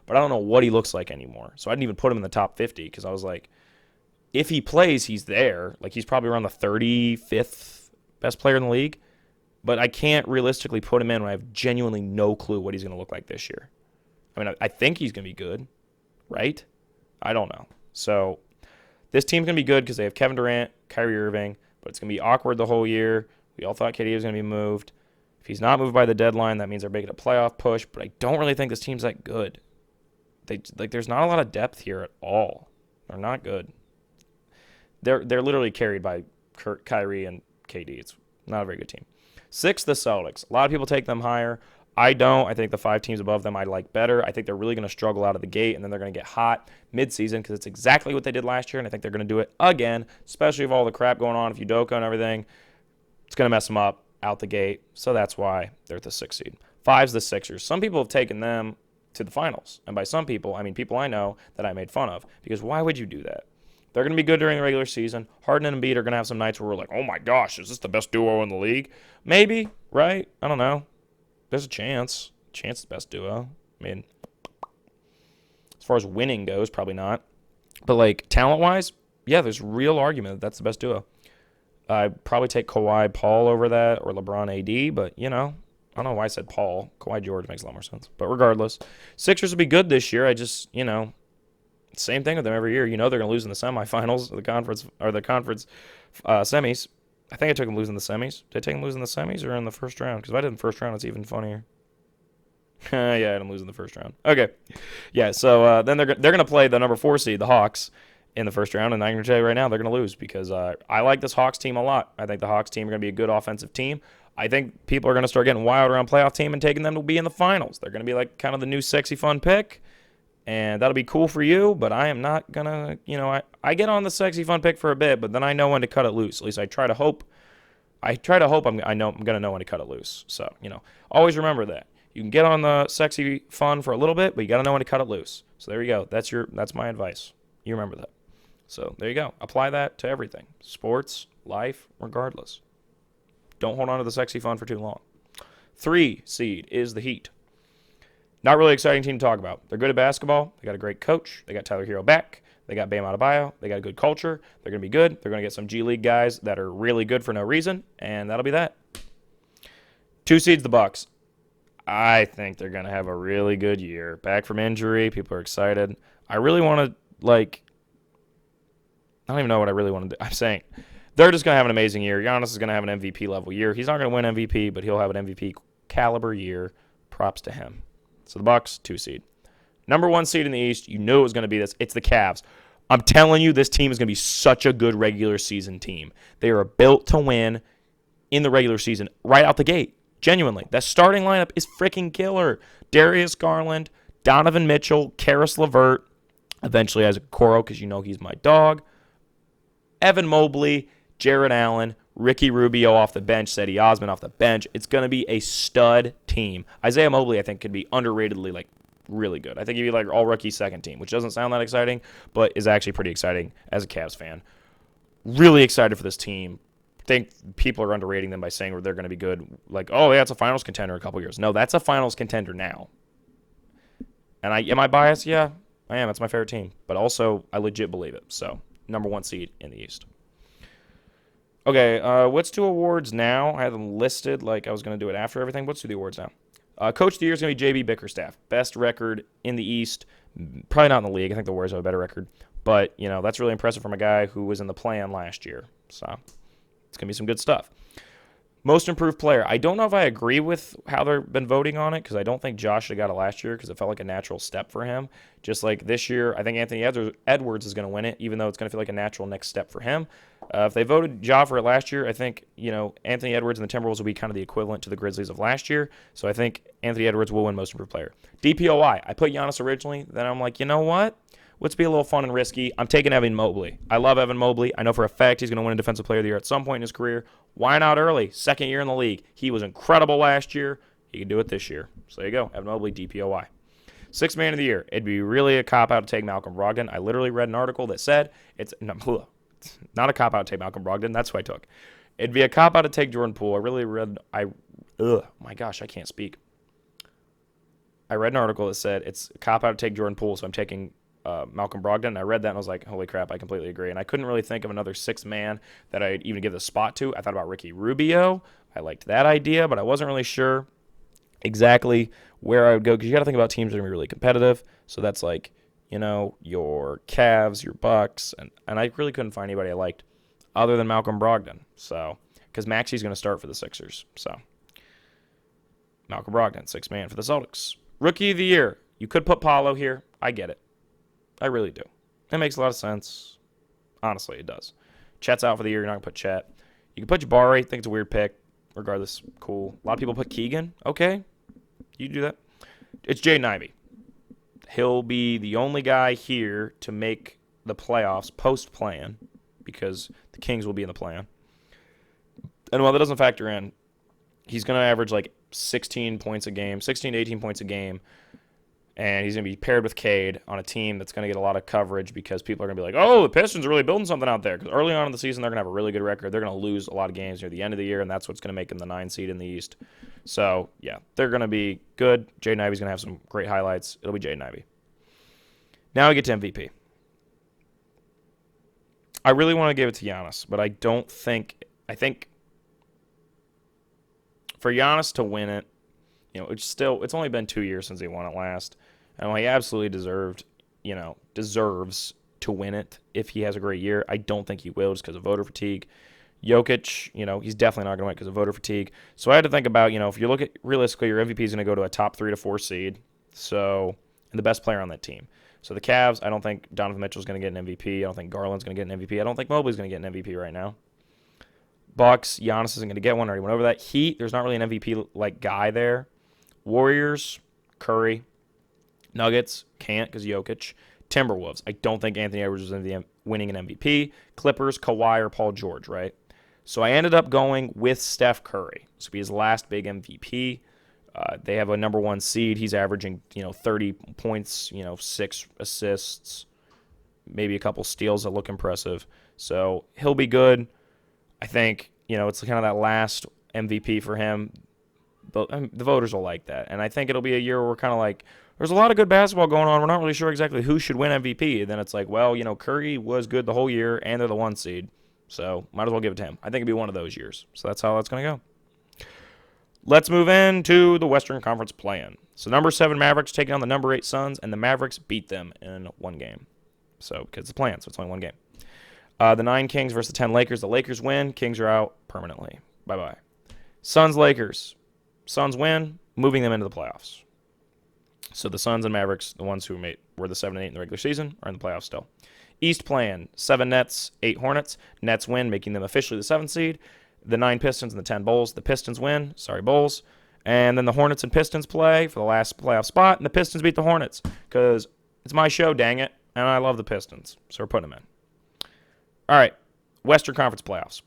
But I don't know what he looks like anymore. So I didn't even put him in the top 50 because I was like, if he plays, he's there. Like, he's probably around the 35th best player in the league. But I can't realistically put him in when I have genuinely no clue what he's going to look like this year. I mean, I think he's going to be good, right? I don't know. So this team's going to be good because they have Kevin Durant, Kyrie Irving, but it's going to be awkward the whole year. We all thought KD was going to be moved. If he's not moved by the deadline, that means they're making a playoff push, but I don't really think this team's that good. There's not a lot of depth here at all. They're not good. They're literally carried by Kyrie and KD. It's not a very good team. 6, the Celtics. A lot of people take them higher. I don't. I think the 5 teams above them I like better. I think they're really going to struggle out of the gate, and then they're going to get hot midseason because it's exactly what they did last year, and I think they're going to do it again, especially with all the crap going on with Udoka and everything. It's going to mess them up out the gate, so that's why they're at the 6th seed. 5's the Sixers. Some people have taken them to the finals, and by some people, I mean people I know that I made fun of because why would you do that? They're going to be good during the regular season. Harden and Embiid are going to have some nights where we're like, oh my gosh, is this the best duo in the league? Maybe, right? I don't know. There's a chance. Chance the best duo. I mean, as far as winning goes, probably not. But like talent-wise, yeah, there's real argument that that's the best duo. I'd probably take Kawhi Paul over that or LeBron AD, but you know, I don't know why I said Paul. Kawhi George makes a lot more sense. But regardless, Sixers will be good this year. I just, you know, same thing with them every year. You know they're going to lose in the semifinals, the conference semis. I think I took them losing the semis. Did I take them losing the semis or in the first round? Because if I did in the first round, it's even funnier. Yeah, I had them losing the first round. Okay. Yeah, so then they're going to play the number 4 seed, the Hawks, in the first round. And I'm going to tell you right now, they're going to lose because I like this Hawks team a lot. I think the Hawks team are going to be a good offensive team. I think people are going to start getting wild around playoff team and taking them to be in the finals. They're going to be like kind of the new sexy fun pick. And that'll be cool for you, but I am not going to, you know, I get on the sexy fun pick for a bit, but then I know when to cut it loose. At least I try to hope I'm going to know when to cut it loose. So, you know, always remember that. You can get on the sexy fun for a little bit, but you got to know when to cut it loose. So there you go. That's my advice. You remember that. So there you go. Apply that to everything. Sports, life, regardless. Don't hold on to the sexy fun for too long. 3 seed is the Heat. Not really exciting team to talk about. They're good at basketball. They got a great coach. They got Tyler Hero back. They got Bam Adebayo. They got a good culture. They're going to be good. They're going to get some G League guys that are really good for no reason, and that'll be that. 2 seeds, the Bucks. I think they're going to have a really good year. Back from injury. People are excited. I really want to, I don't even know what I really want to do. I'm saying they're just going to have an amazing year. Giannis is going to have an MVP level year. He's not going to win MVP, but he'll have an MVP caliber year. Props to him. So the Bucks, 2 seed. Number 1 seed in the East, you knew it was going to be this. It's the Cavs. I'm telling you, this team is going to be such a good regular season team. They are built to win in the regular season right out the gate. Genuinely. That starting lineup is freaking killer. Darius Garland, Donovan Mitchell, Karis LeVert, eventually Isaac Okoro because you know he's my dog, Evan Mobley, Jared Allen, Ricky Rubio off the bench, Cedi Osman off the bench. It's going to be a stud team. Isaiah Mobley, I think, could be underratedly, really good. I think he'd be all-rookie second team, which doesn't sound that exciting, but is actually pretty exciting as a Cavs fan. Really excited for this team. I think people are underrating them by saying they're going to be good. Oh, yeah, it's a finals contender in a couple years. No, that's a finals contender now. And am I biased? Yeah, I am. It's my favorite team. But also, I legit believe it. So, number 1 seed in the East. Okay, let's do awards now. I have them listed like I was going to do it after everything. Let's do the awards now. Coach of the Year is going to be J.B. Bickerstaff. Best record in the East. Probably not in the league. I think the Warriors have a better record. But, that's really impressive from a guy who was in the plan last year. So, it's going to be some good stuff. Most improved player. I don't know if I agree with how they've been voting on it because I don't think Josh should have got it last year because it felt like a natural step for him. Just like this year, I think Anthony Edwards is going to win it, even though it's going to feel like a natural next step for him. If they voted Ja for it last year, I think, Anthony Edwards and the Timberwolves will be kind of the equivalent to the Grizzlies of last year. So I think Anthony Edwards will win most improved player. DPOI. I put Giannis originally. Then I'm like, you know what? Let's be a little fun and risky. I'm taking Evan Mobley. I love Evan Mobley. I know for a fact he's going to win a Defensive Player of the Year at some point in his career. Why not early? Second year in the league. He was incredible last year. He can do it this year. So there you go. Evan Mobley, DPOY. Sixth Man of the Year. It'd be really a cop-out to take Malcolm Brogdon. I literally read an article that said it's not a cop-out to take Malcolm Brogdon. That's what I took. It'd be a cop-out to take Jordan Poole. My gosh, I can't speak. I read an article that said it's a cop-out to take Jordan Poole, so I'm taking Malcolm Brogdon, and I read that and I was like, holy crap, I completely agree. And I couldn't really think of another sixth man that I'd even give the spot to. I thought about Ricky Rubio. I liked that idea, but I wasn't really sure exactly where I would go because you got to think about teams that are going to be really competitive. So that's like, your Cavs, your Bucks, and I really couldn't find anybody I liked other than Malcolm Brogdon. So, because Maxi's going to start for the Sixers. So, Malcolm Brogdon, sixth man for the Celtics. Rookie of the Year. You could put Paolo here. I get it. I really do. It makes a lot of sense. Honestly, it does. Chet's out for the year. You're not going to put Chet. You can put Jabari. I think it's a weird pick. Regardless, cool. A lot of people put Keegan. Okay. You do that. It's Jaden Ivey. He'll be the only guy here to make the playoffs post-plan because the Kings will be in the plan. And while that doesn't factor in, he's going to average like 16 points a game, 16 to 18 points a game. And he's going to be paired with Cade on a team that's going to get a lot of coverage because people are going to be like, oh, the Pistons are really building something out there. Because early on in the season, they're going to have a really good record. They're going to lose a lot of games near the end of the year, and that's what's going to make them the 9 seed in the East. So, yeah, they're going to be good. Jaden Ivey's going to have some great highlights. It'll be Jaden Ivey. Now we get to MVP. I really want to give it to Giannis, but I think for Giannis to win it, it's only been 2 years since he won it last. And he absolutely deserves to win it if he has a great year. I don't think he will just because of voter fatigue. Jokic, he's definitely not going to win because of voter fatigue. So I had to think about, if you look at realistically, your MVP is going to go to a top 3 to 4 seed. So, and the best player on that team. So the Cavs, I don't think Donovan Mitchell's going to get an MVP. I don't think Garland's going to get an MVP. I don't think Mobley's going to get an MVP right now. Bucks, Giannis isn't going to get one. I already went over that. Heat, there's not really an MVP like guy there. Warriors, Curry. Nuggets, can't because Jokic. Timberwolves, I don't think Anthony Edwards was winning an MVP. Clippers, Kawhi or Paul George, right? So I ended up going with Steph Curry. This will be his last big MVP. They have a number 1 seed. He's averaging, 30 points, 6 assists, maybe a couple steals that look impressive. So he'll be good. I think, it's kind of that last MVP for him. But the voters will like that. And I think it'll be a year where we're kind of like, there's a lot of good basketball going on. We're not really sure exactly who should win MVP. And then it's like, well, Curry was good the whole year, and they're the 1 seed. So might as well give it to him. I think it'll be one of those years. So that's how that's going to go. Let's move into the Western Conference play-in. So number 7 Mavericks taking on the number 8 Suns, and the Mavericks beat them in 1 game. So because it's a play-in, so it's only 1 game. The 9 Kings versus the 10 Lakers. The Lakers win. Kings are out permanently. Bye-bye. Suns-Lakers. Suns win, moving them into the playoffs. So the Suns and Mavericks, the ones who were the 7 and 8 in the regular season, are in the playoffs still. East play-in, 7 Nets, 8 Hornets. Nets win, making them officially the 7th seed. The 9 Pistons and the 10 Bulls. The Pistons win. Sorry, Bulls. And then the Hornets and Pistons play for the last playoff spot, and the Pistons beat the Hornets because it's my show, dang it, and I love the Pistons, so we're putting them in. All right, Western Conference playoffs.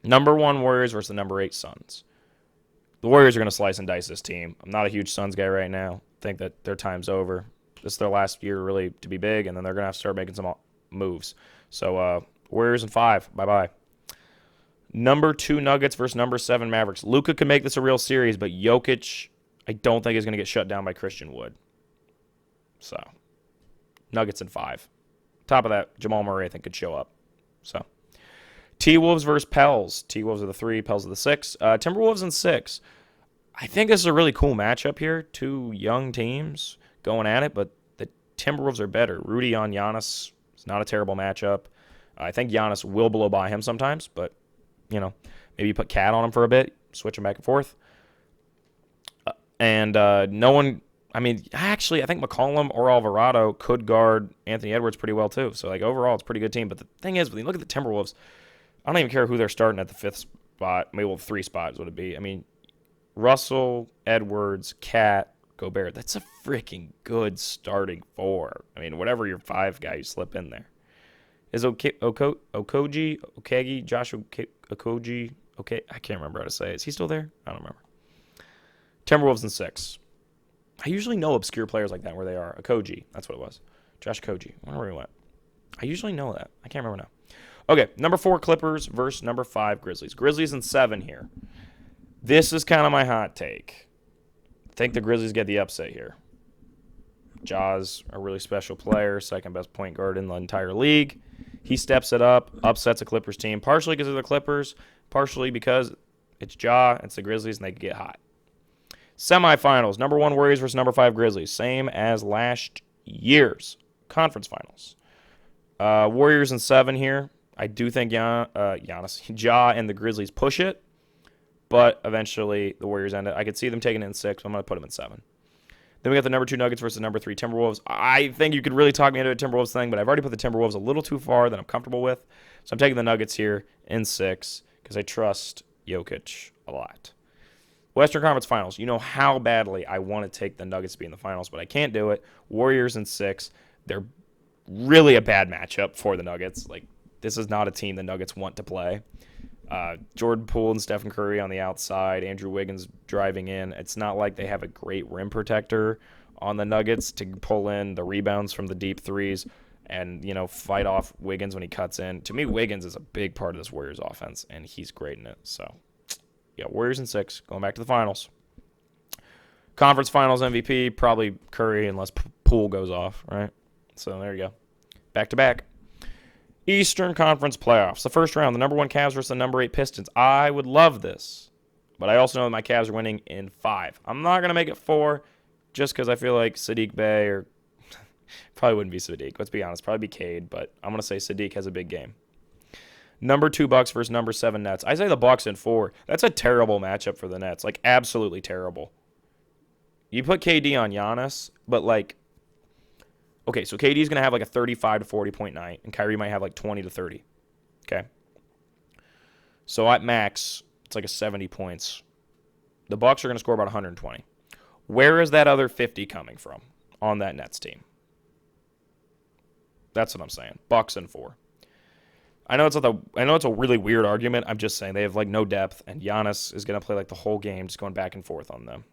Number 1 Warriors versus the number 8 Suns. The Warriors are going to slice and dice this team. I'm not a huge Suns guy right now. I think that their time's over. This is their last year really to be big, and then they're going to have to start making some moves. So Warriors in 5. Bye-bye. Number 2 Nuggets versus number 7 Mavericks. Luka can make this a real series, but Jokic, I don't think is going to get shut down by Christian Wood. So Nuggets in 5. Top of that, Jamal Murray, I think, could show up. So T-Wolves versus Pels. T-Wolves are the 3, Pels are the 6. Timberwolves in 6. I think this is a really cool matchup here. Two young teams going at it, but the Timberwolves are better. Rudy on Giannis is not a terrible matchup. I think Giannis will blow by him sometimes, but, maybe you put Cat on him for a bit, switch him back and forth. And no one, I think McCollum or Alvarado could guard Anthony Edwards pretty well too. So, overall, it's a pretty good team. But the thing is, when you look at the Timberwolves, I don't even care who they're starting at the 5th spot. Maybe 3 spots would it be. Russell, Edwards, Cat, Gobert. That's a freaking good starting 4. Whatever your 5 guy you slip in there. Is Okagi, Josh Okogie, okay, I can't remember how to say it. Is he still there? I don't remember. Timberwolves in 6. I usually know obscure players like that where they are. Okogie, that's what it was. Josh Okogie. I wonder where he went. I usually know that. I can't remember now. Okay, number 4 Clippers versus number 5 Grizzlies. Grizzlies in 7 here. This is kind of my hot take. I think the Grizzlies get the upset here. Ja's a really special player, second best point guard in the entire league. He steps it up, upsets a Clippers team, partially because of the Clippers, partially because it's Ja, it's the Grizzlies, and they can get hot. Semifinals, number 1 Warriors versus number 5 Grizzlies, same as last year's conference finals. Warriors in 7 here. I do think Ja and the Grizzlies push it, but eventually the Warriors end it. I could see them taking it in 6. I'm going to put them in 7. Then we got the number 2 Nuggets versus the number 3 Timberwolves. I think you could really talk me into a Timberwolves thing, but I've already put the Timberwolves a little too far than I'm comfortable with. So I'm taking the Nuggets here in 6 because I trust Jokic a lot. Western Conference Finals. You know how badly I want to take the Nuggets to be in the finals, but I can't do it. Warriors in 6. They're really a bad matchup for the Nuggets. This is not a team the Nuggets want to play. Jordan Poole and Stephen Curry on the outside, Andrew Wiggins driving in. It's not like they have a great rim protector on the Nuggets to pull in the rebounds from the deep threes and, fight off Wiggins when he cuts in. To me, Wiggins is a big part of this Warriors offense, and he's great in it. So, yeah, Warriors in 6, going back to the finals. Conference Finals MVP, probably Curry unless Poole goes off, right? So there you go. Back-to-back. Eastern Conference Playoffs. The first round, the number 1 Cavs versus the number 8 Pistons. I would love this, but I also know that my Cavs are winning in 5. I'm not going to make it 4 just because I feel like Sadiq Bey or probably wouldn't be Sadiq. Let's be honest. Probably be Cade, but I'm going to say Sadiq has a big game. Number 2 Bucks versus number 7 Nets. I say the Bucks in 4. That's a terrible matchup for the Nets. Absolutely terrible. You put KD on Giannis, but okay, so KD's going to have a 35 to 40 point night, and Kyrie might have 20 to 30. Okay. So at max, it's a 70 points. The Bucks are going to score about 120. Where is that other 50 coming from on that Nets team? That's what I'm saying. Bucks in 4. I know it's a really weird argument. I'm just saying they have no depth, and Giannis is going to play the whole game, just going back and forth on them.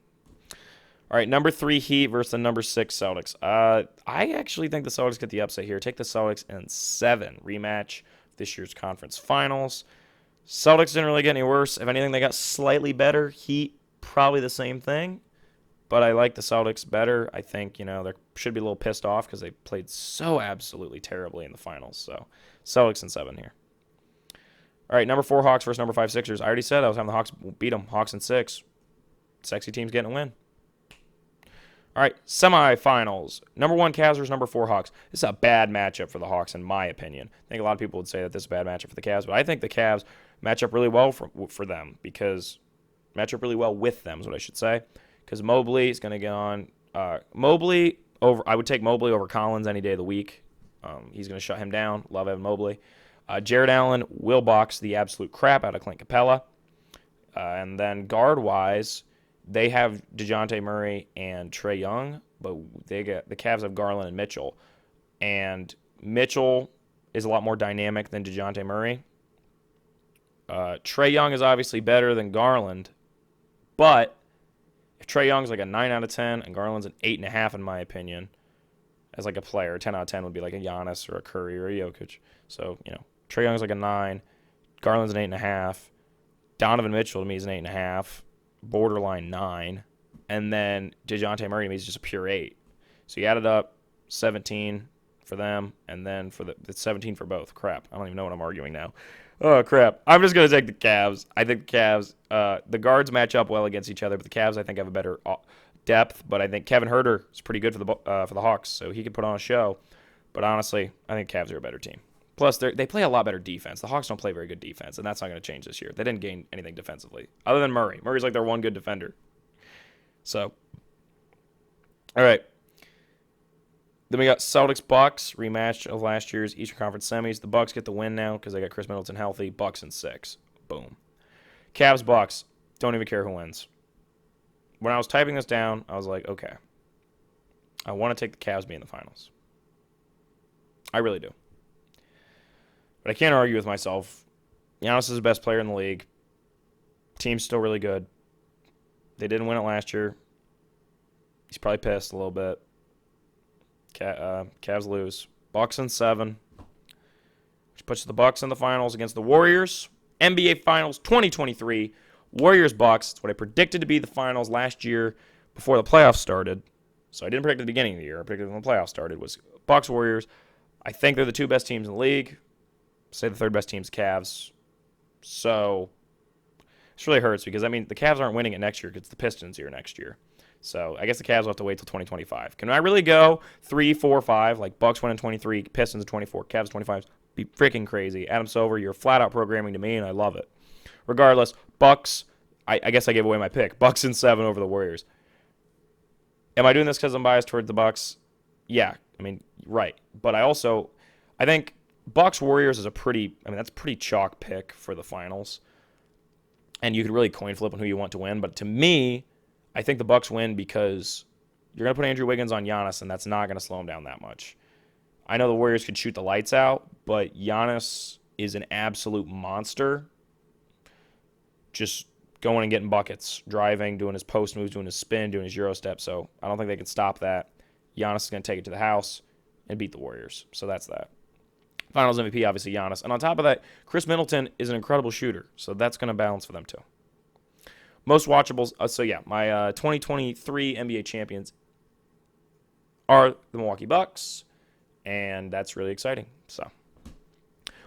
All right, number 3 Heat versus the number 6 Celtics. I actually think the Celtics get the upset here. Take the Celtics in 7. Rematch this year's conference finals. Celtics didn't really get any worse. If anything, they got slightly better. Heat, probably the same thing. But I like the Celtics better. I think, they should be a little pissed off because they played so absolutely terribly in the finals. So, Celtics in 7 here. All right, number 4 Hawks versus number 5 Sixers. I already said I was having the Hawks beat them. Hawks in 6. Sexy team's getting a win. All right, semifinals. Number 1 Cavs versus number 4 Hawks. This is a bad matchup for the Hawks, in my opinion. I think a lot of people would say that this is a bad matchup for the Cavs, but I think the Cavs match up really well for them match up really well with them is what I should say, because Mobley is going to get on. I would take Mobley over Collins any day of the week. He's going to shut him down. Love Evan Mobley. Jared Allen will box the absolute crap out of Clint Capella. And then guard-wise, they have DeJounte Murray and Trae Young, but the Cavs have Garland and Mitchell. And Mitchell is a lot more dynamic than DeJounte Murray. Trae Young is obviously better than Garland, but if Trae Young's a 9 out of 10 and Garland's an 8.5 in my opinion, as a player, 10 out of 10 would be a Giannis or a Curry or a Jokic. So, Trae Young's a 9, Garland's an 8.5, Donovan Mitchell to me is an 8.5. Borderline 9, and then DeJounte Murray to me is just a pure 8. So you added up 17 for them, and then it's 17 for both. Crap, I don't even know what I'm arguing now. Oh, crap. I'm just going to take the Cavs. I think the Cavs, the guards match up well against each other, but the Cavs, I think, have a better depth. But I think Kevin Huerter is pretty good for the Hawks, so he can put on a show. But honestly, I think Cavs are a better team. Plus, they play a lot better defense. The Hawks don't play very good defense, and that's not going to change this year. They didn't gain anything defensively, other than Murray. Murray's like their one good defender. So, all right. Then we got Celtics Bucks rematch of last year's Eastern Conference semis. The Bucks get the win now because they got Chris Middleton healthy. Bucks in 6. Boom. Cavs Bucks. Don't even care who wins. When I was typing this down, I was like, okay, I want to take the Cavs being the finals. I really do. But I can't argue with myself. Giannis is the best player in the league. Team's still really good. They didn't win it last year. He's probably pissed a little bit. Cavs lose. Bucks in 7. Which puts the Bucks in the finals against the Warriors. NBA Finals 2023. Warriors Bucks. It's what I predicted to be the finals last year before the playoffs started. So I didn't predict at the beginning of the year. I predicted when the playoffs started was Bucks Warriors. I think they're the 2 best teams in the league. Say the 3rd best team's Cavs. So this really hurts because, I mean, the Cavs aren't winning it next year because it's the Pistons here next year. So I guess the Cavs will have to wait till 2025. Can I really go 3, 4, 5, like Bucks winning 23, Pistons in 24, Cavs 25? Be freaking crazy. Adam Silver, you're flat-out programming to me, and I love it. Regardless, Bucks, I guess I gave away my pick. Bucks in 7 over the Warriors. Am I doing this because I'm biased towards the Bucks? Yeah, I mean, right. But I think Bucks Warriors is that's a pretty chalk pick for the finals. And you could really coin flip on who you want to win. But to me, I think the Bucks win because you're going to put Andrew Wiggins on Giannis, and that's not going to slow him down that much. I know the Warriors could shoot the lights out, but Giannis is an absolute monster. Just going and getting buckets, driving, doing his post moves, doing his spin, doing his Euro step. So I don't think they can stop that. Giannis is going to take it to the house and beat the Warriors. So that's that. Finals MVP, obviously Giannis. And on top of that, Chris Middleton is an incredible shooter. So that's going to balance for them too. Most watchables. My 2023 NBA champions are the Milwaukee Bucks. And that's really exciting. So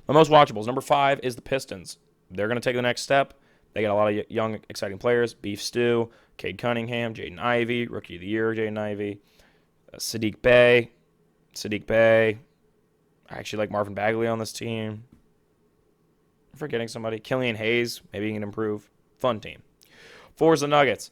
my most watchables. Number 5 is the Pistons. They're going to take the next step. They got a lot of young, exciting players. Beef Stew, Cade Cunningham, Jaden Ivey, Rookie of the Year, Jaden Ivey, Sadiq Bey. I actually like Marvin Bagley on this team. I'm forgetting somebody. Killian Hayes, maybe he can improve. Fun team. 4 is the Nuggets.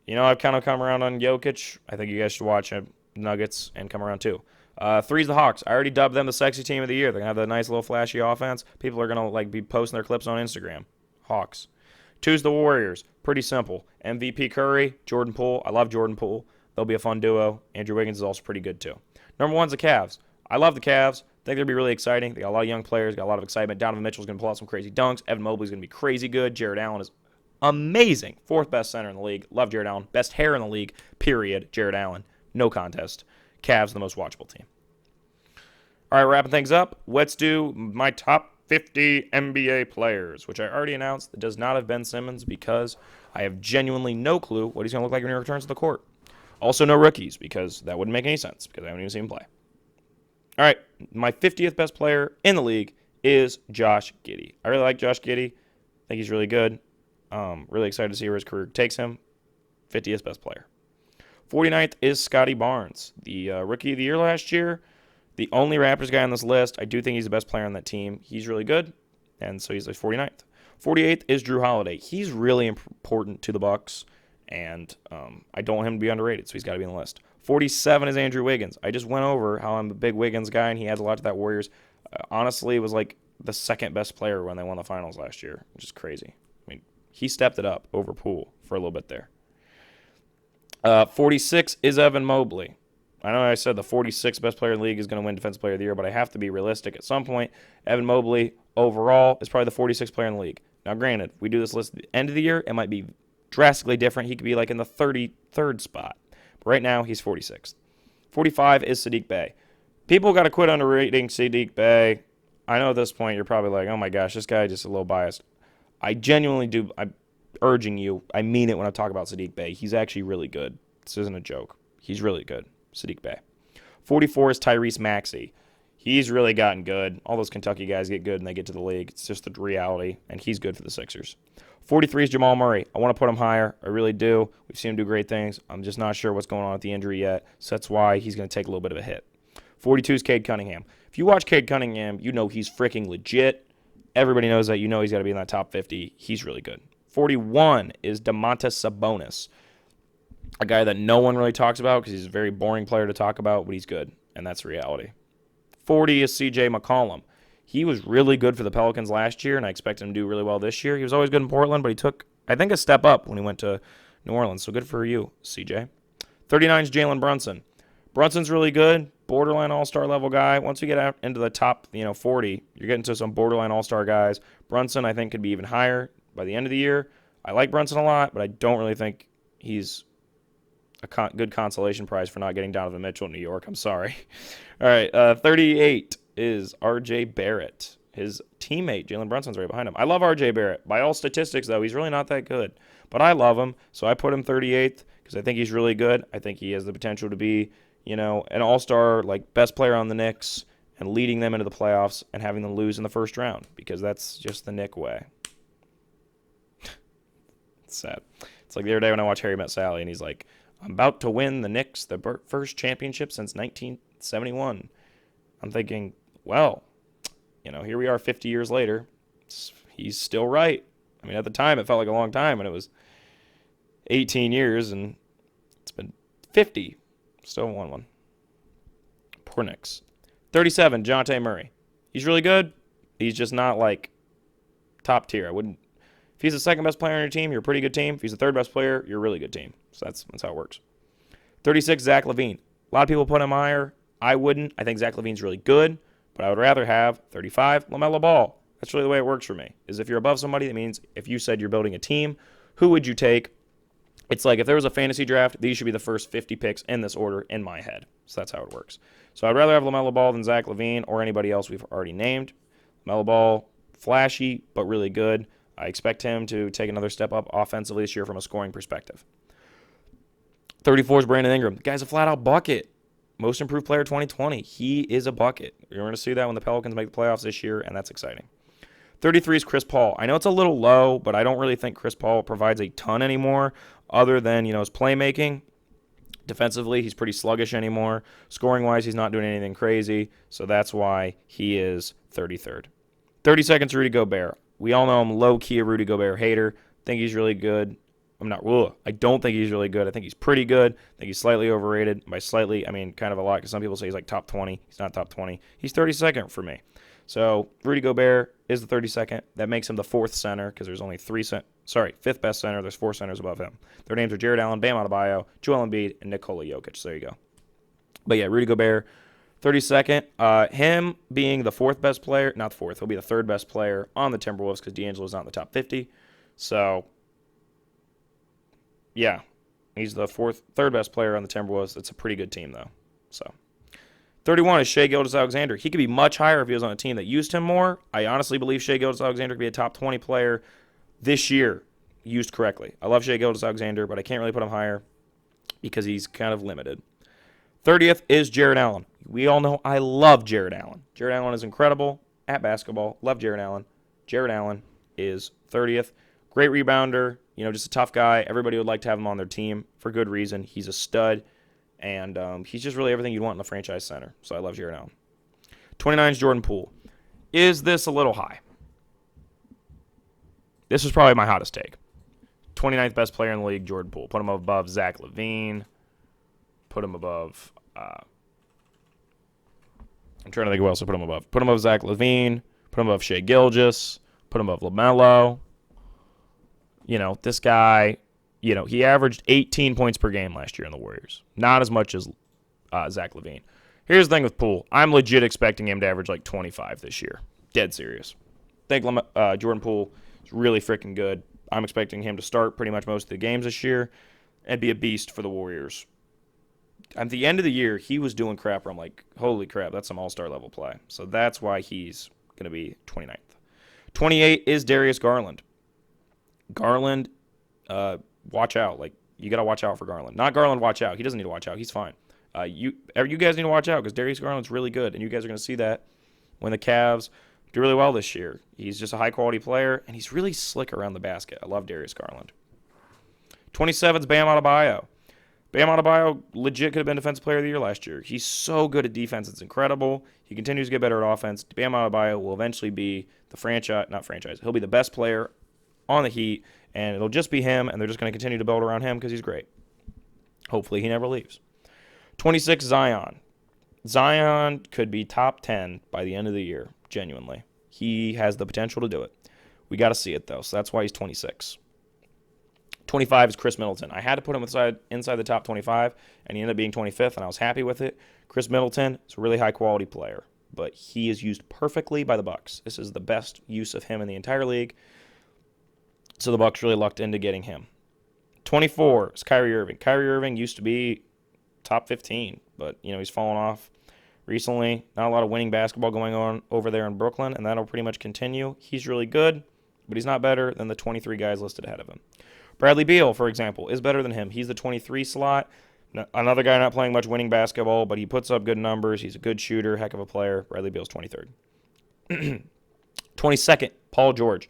You know, I've kind of come around on Jokic. I think you guys should watch Nuggets and come around too. 3 is the Hawks. I already dubbed them the sexy team of the year. They're going to have that nice little flashy offense. People are going to be posting their clips on Instagram. Hawks. 2 is the Warriors. Pretty simple. MVP Curry, Jordan Poole. I love Jordan Poole. They'll be a fun duo. Andrew Wiggins is also pretty good too. Number 1 is the Cavs. I love the Cavs. I think they'll be really exciting. They got a lot of young players, got a lot of excitement. Donovan Mitchell's going to pull out some crazy dunks. Evan Mobley's going to be crazy good. Jared Allen is amazing. 4th best center in the league. Love Jared Allen. Best hair in the league, period. Jared Allen. No contest. Cavs, the most watchable team. All right, wrapping things up. Let's do my top 50 NBA players, which I already announced. It does not have Ben Simmons because I have genuinely no clue what he's going to look like when he returns to the court. Also, no rookies because that wouldn't make any sense because I haven't even seen him play. All right, my 50th best player in the league is Josh Giddey. I really like Josh Giddey. I think he's really good. Really excited to see where his career takes him. 50th best player. 49th is Scotty Barnes, the Rookie of the Year last year. The only Raptors guy on this list. I do think he's the best player on that team. He's really good, and so he's like 49th. 48th is Drew Holiday. He's really important to the Bucks, and I don't want him to be underrated, so he's got to be on the list. 47 is Andrew Wiggins. I just went over how I'm a big Wiggins guy, and he adds a lot to that Warriors. Honestly, it was like the 2nd best player when they won the finals last year, which is crazy. I mean, he stepped it up over Poole for a little bit there. 46 is Evan Mobley. I know I said the 46th best player in the league is going to win Defensive Player of the Year, but I have to be realistic at some point. Evan Mobley, overall, is probably the 46th player in the league. Now, granted, we do this list at the end of the year. It might be drastically different. He could be like in the 33rd spot. But right now, he's 46th. 45 is Sadiq Bey. People got to quit underrating Sadiq Bey. I know at this point you're probably like, oh my gosh, this guy is just a little biased. I genuinely do. I'm urging you. I mean it when I talk about Sadiq Bey. He's actually really good. This isn't a joke. He's really good. Sadiq Bey. 44 is Tyrese Maxey. He's really gotten good. All those Kentucky guys get good and they get to the league. It's just the reality, and he's good for the Sixers. 43 is Jamal Murray. I want to put him higher. I really do. We've seen him do great things. I'm just not sure what's going on with the injury yet, so that's why he's going to take a little bit of a hit. 42 is Cade Cunningham. If you watch Cade Cunningham, you know he's freaking legit. Everybody knows that. You know he's got to be in that top 50. He's really good. 41 is Domantas Sabonis, a guy that no one really talks about because he's a very boring player to talk about, but he's good, and that's the reality. 40 is C.J. McCollum. He was really good for the Pelicans last year, and I expect him to do really well this year. He was always good in Portland, but he took, I think, a step up when he went to New Orleans, so good for you, C.J. 39 is Jalen Brunson. Brunson's really good, borderline all-star level guy. Once we get out into the top 40, you're getting to some borderline all-star guys. Brunson, I think, could be even higher by the end of the year. I like Brunson a lot, but I don't really think he's a good consolation prize for not getting Donovan Mitchell in New York. I'm sorry. All right, 38 is R.J. Barrett. His teammate, Jalen Brunson's right behind him. I love R.J. Barrett. By all statistics, though, he's really not that good. But I love him, so I put him 38th because I think he's really good. I think he has the potential to be, an all-star, best player on the Knicks and leading them into the playoffs and having them lose in the first round because that's just the Knick way. It's sad. It's like the other day when I watched Harry Met Sally, and he's like, I'm about to win the Knicks the first championship since 1971. I'm thinking, well, here we are 50 years later. He's still right. I mean, at the time, it felt like a long time, and it was 18 years, and it's been 50. Still won one. Poor Knicks. 37, Dejounte Murray. He's really good. He's just not, top tier. If he's the second best player on your team, you're a pretty good team. If he's the third best player, you're a really good team. So that's how it works. 36, Zach LaVine. A lot of people put him higher. I wouldn't. I think Zach LaVine's really good, but I would rather have 35, LaMelo Ball. That's really the way it works for me. Is if you're above somebody, that means if you said you're building a team, who would you take? It's like if there was a fantasy draft, these should be the first 50 picks in this order in my head. So that's how it works. So I'd rather have LaMelo Ball than Zach LaVine or anybody else we've already named. LaMelo Ball, flashy, but really good. I expect him to take another step up offensively this year from a scoring perspective. 34 is Brandon Ingram. The guy's a flat-out bucket. Most improved player 2020. He is a bucket. You're going to see that when the Pelicans make the playoffs this year, and that's exciting. 33 is Chris Paul. I know it's a little low, but I don't really think Chris Paul provides a ton anymore other than, his playmaking. Defensively, he's pretty sluggish anymore. Scoring-wise, he's not doing anything crazy, so that's why he is 33rd. 32nd is Rudy Gobert. We all know I'm low-key a Rudy Gobert hater. Think he's really good. I don't think he's really good. I think he's pretty good. I think he's slightly overrated. By slightly, I mean kind of a lot because some people say he's top 20. He's not top 20. He's 32nd for me. So Rudy Gobert is the 32nd. That makes him the fourth center because there's only fifth best center. There's four centers above him. Their names are Jared Allen, Bam Adebayo, Joel Embiid, and Nikola Jokic. So there you go. But yeah, Rudy Gobert, 32nd. Him being the fourth best player, not fourth, he'll be the third best player on the Timberwolves because D'Angelo's not in the top 50. So yeah, he's the third best player on the Timberwolves. It's a pretty good team, though. So 31 is Shai Gilgeous-Alexander. He could be much higher if he was on a team that used him more. I honestly believe Shai Gilgeous-Alexander could be a top 20 player this year, used correctly. I love Shai Gilgeous-Alexander, but I can't really put him higher because he's kind of limited. 30th is Jared Allen. We all know I love Jared Allen. Jared Allen is incredible at basketball. Love Jared Allen. Jared Allen is 30th. Great rebounder, just a tough guy. Everybody would like to have him on their team for good reason. He's a stud, and he's just really everything you'd want in a franchise center. So I love Jared Allen. 29 is Jordan Poole. Is this a little high? This is probably my hottest take. 29th best player in the league, Jordan Poole. Put him above Zach LaVine. Put him above... I'm trying to think who else to put him above. Put him above Zach LaVine. Put him above Shai Gilgeous. Put him above LaMelo. This guy, he averaged 18 points per game last year in the Warriors. Not as much as Zach LaVine. Here's the thing with Poole. I'm legit expecting him to average 25 this year. Dead serious. I think Jordan Poole is really freaking good. I'm expecting him to start pretty much most of the games this year and be a beast for the Warriors. At the end of the year, he was doing crap where I'm like, holy crap, that's some all-star level play. So that's why he's going to be 29th. 28 is Darius Garland. Garland, watch out. You got to watch out for Garland. Not Garland, watch out. He doesn't need to watch out. He's fine. You guys need to watch out because Darius Garland's really good, and you guys are going to see that when the Cavs do really well this year. He's just a high-quality player, and he's really slick around the basket. I love Darius Garland. 27's Bam Adebayo. Bam Adebayo legit could have been Defensive Player of the Year last year. He's so good at defense. It's incredible. He continues to get better at offense. Bam Adebayo will eventually be he'll be the best player on the Heat, and it'll just be him, and they're just going to continue to build around him because he's great. Hopefully he never leaves. 26, Zion. Zion could be top 10 by the end of the year, genuinely. He has the potential to do it. We got to see it, though, so that's why he's 26. 25 is Chris Middleton. I had to put him inside the top 25, and he ended up being 25th, and I was happy with it. Chris Middleton is a really high-quality player, but he is used perfectly by the Bucks. This is the best use of him in the entire league, so the Bucks really lucked into getting him. 24 is Kyrie Irving. Kyrie Irving used to be top 15, but he's fallen off recently. Not a lot of winning basketball going on over there in Brooklyn, and that'll pretty much continue. He's really good, but he's not better than the 23 guys listed ahead of him. Bradley Beal, for example, is better than him. He's the 23 slot. Another guy not playing much winning basketball, but he puts up good numbers. He's a good shooter, heck of a player. Bradley Beal's 23rd. 22nd, Paul George.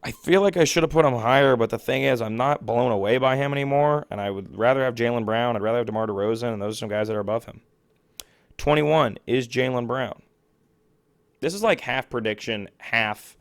I feel like I should have put him higher, but the thing is, I'm not blown away by him anymore, and I would rather have Jaylen Brown. I'd rather have DeMar DeRozan, and those are some guys that are above him. 21 is Jaylen Brown. This is like half prediction, half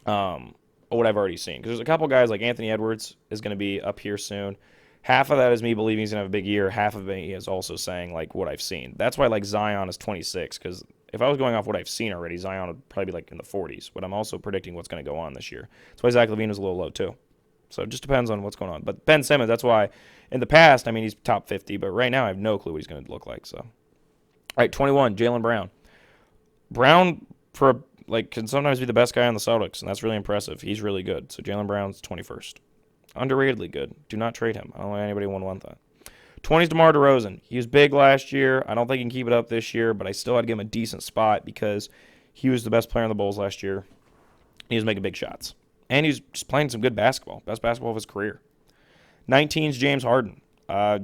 what I've already seen. Because there's a couple guys like Anthony Edwards is going to be up here soon. Half of that is me believing he's going to have a big year. Half of it is also saying like what I've seen. That's why like Zion is 26, because if I was going off what I've seen already, Zion would probably be like in the 40s. But I'm also predicting what's going to go on this year. That's why Zach LaVine was a little low too. So it just depends on what's going on. But Ben Simmons, that's why in the past, he's top 50. But right now I have no clue what he's going to look like. So, all right, 21, Jaylen Brown. Brown can sometimes be the best guy on the Celtics, and that's really impressive. He's really good. So Jaylen Brown's 21st. Underratedly good. Do not trade him. I don't think anybody would want that. 20 is DeMar DeRozan. He was big last year. I don't think he can keep it up this year, but I still had to give him a decent spot because he was the best player on the Bulls last year. He was making big shots. And he was just playing some good basketball. Best basketball of his career. 19 is James Harden.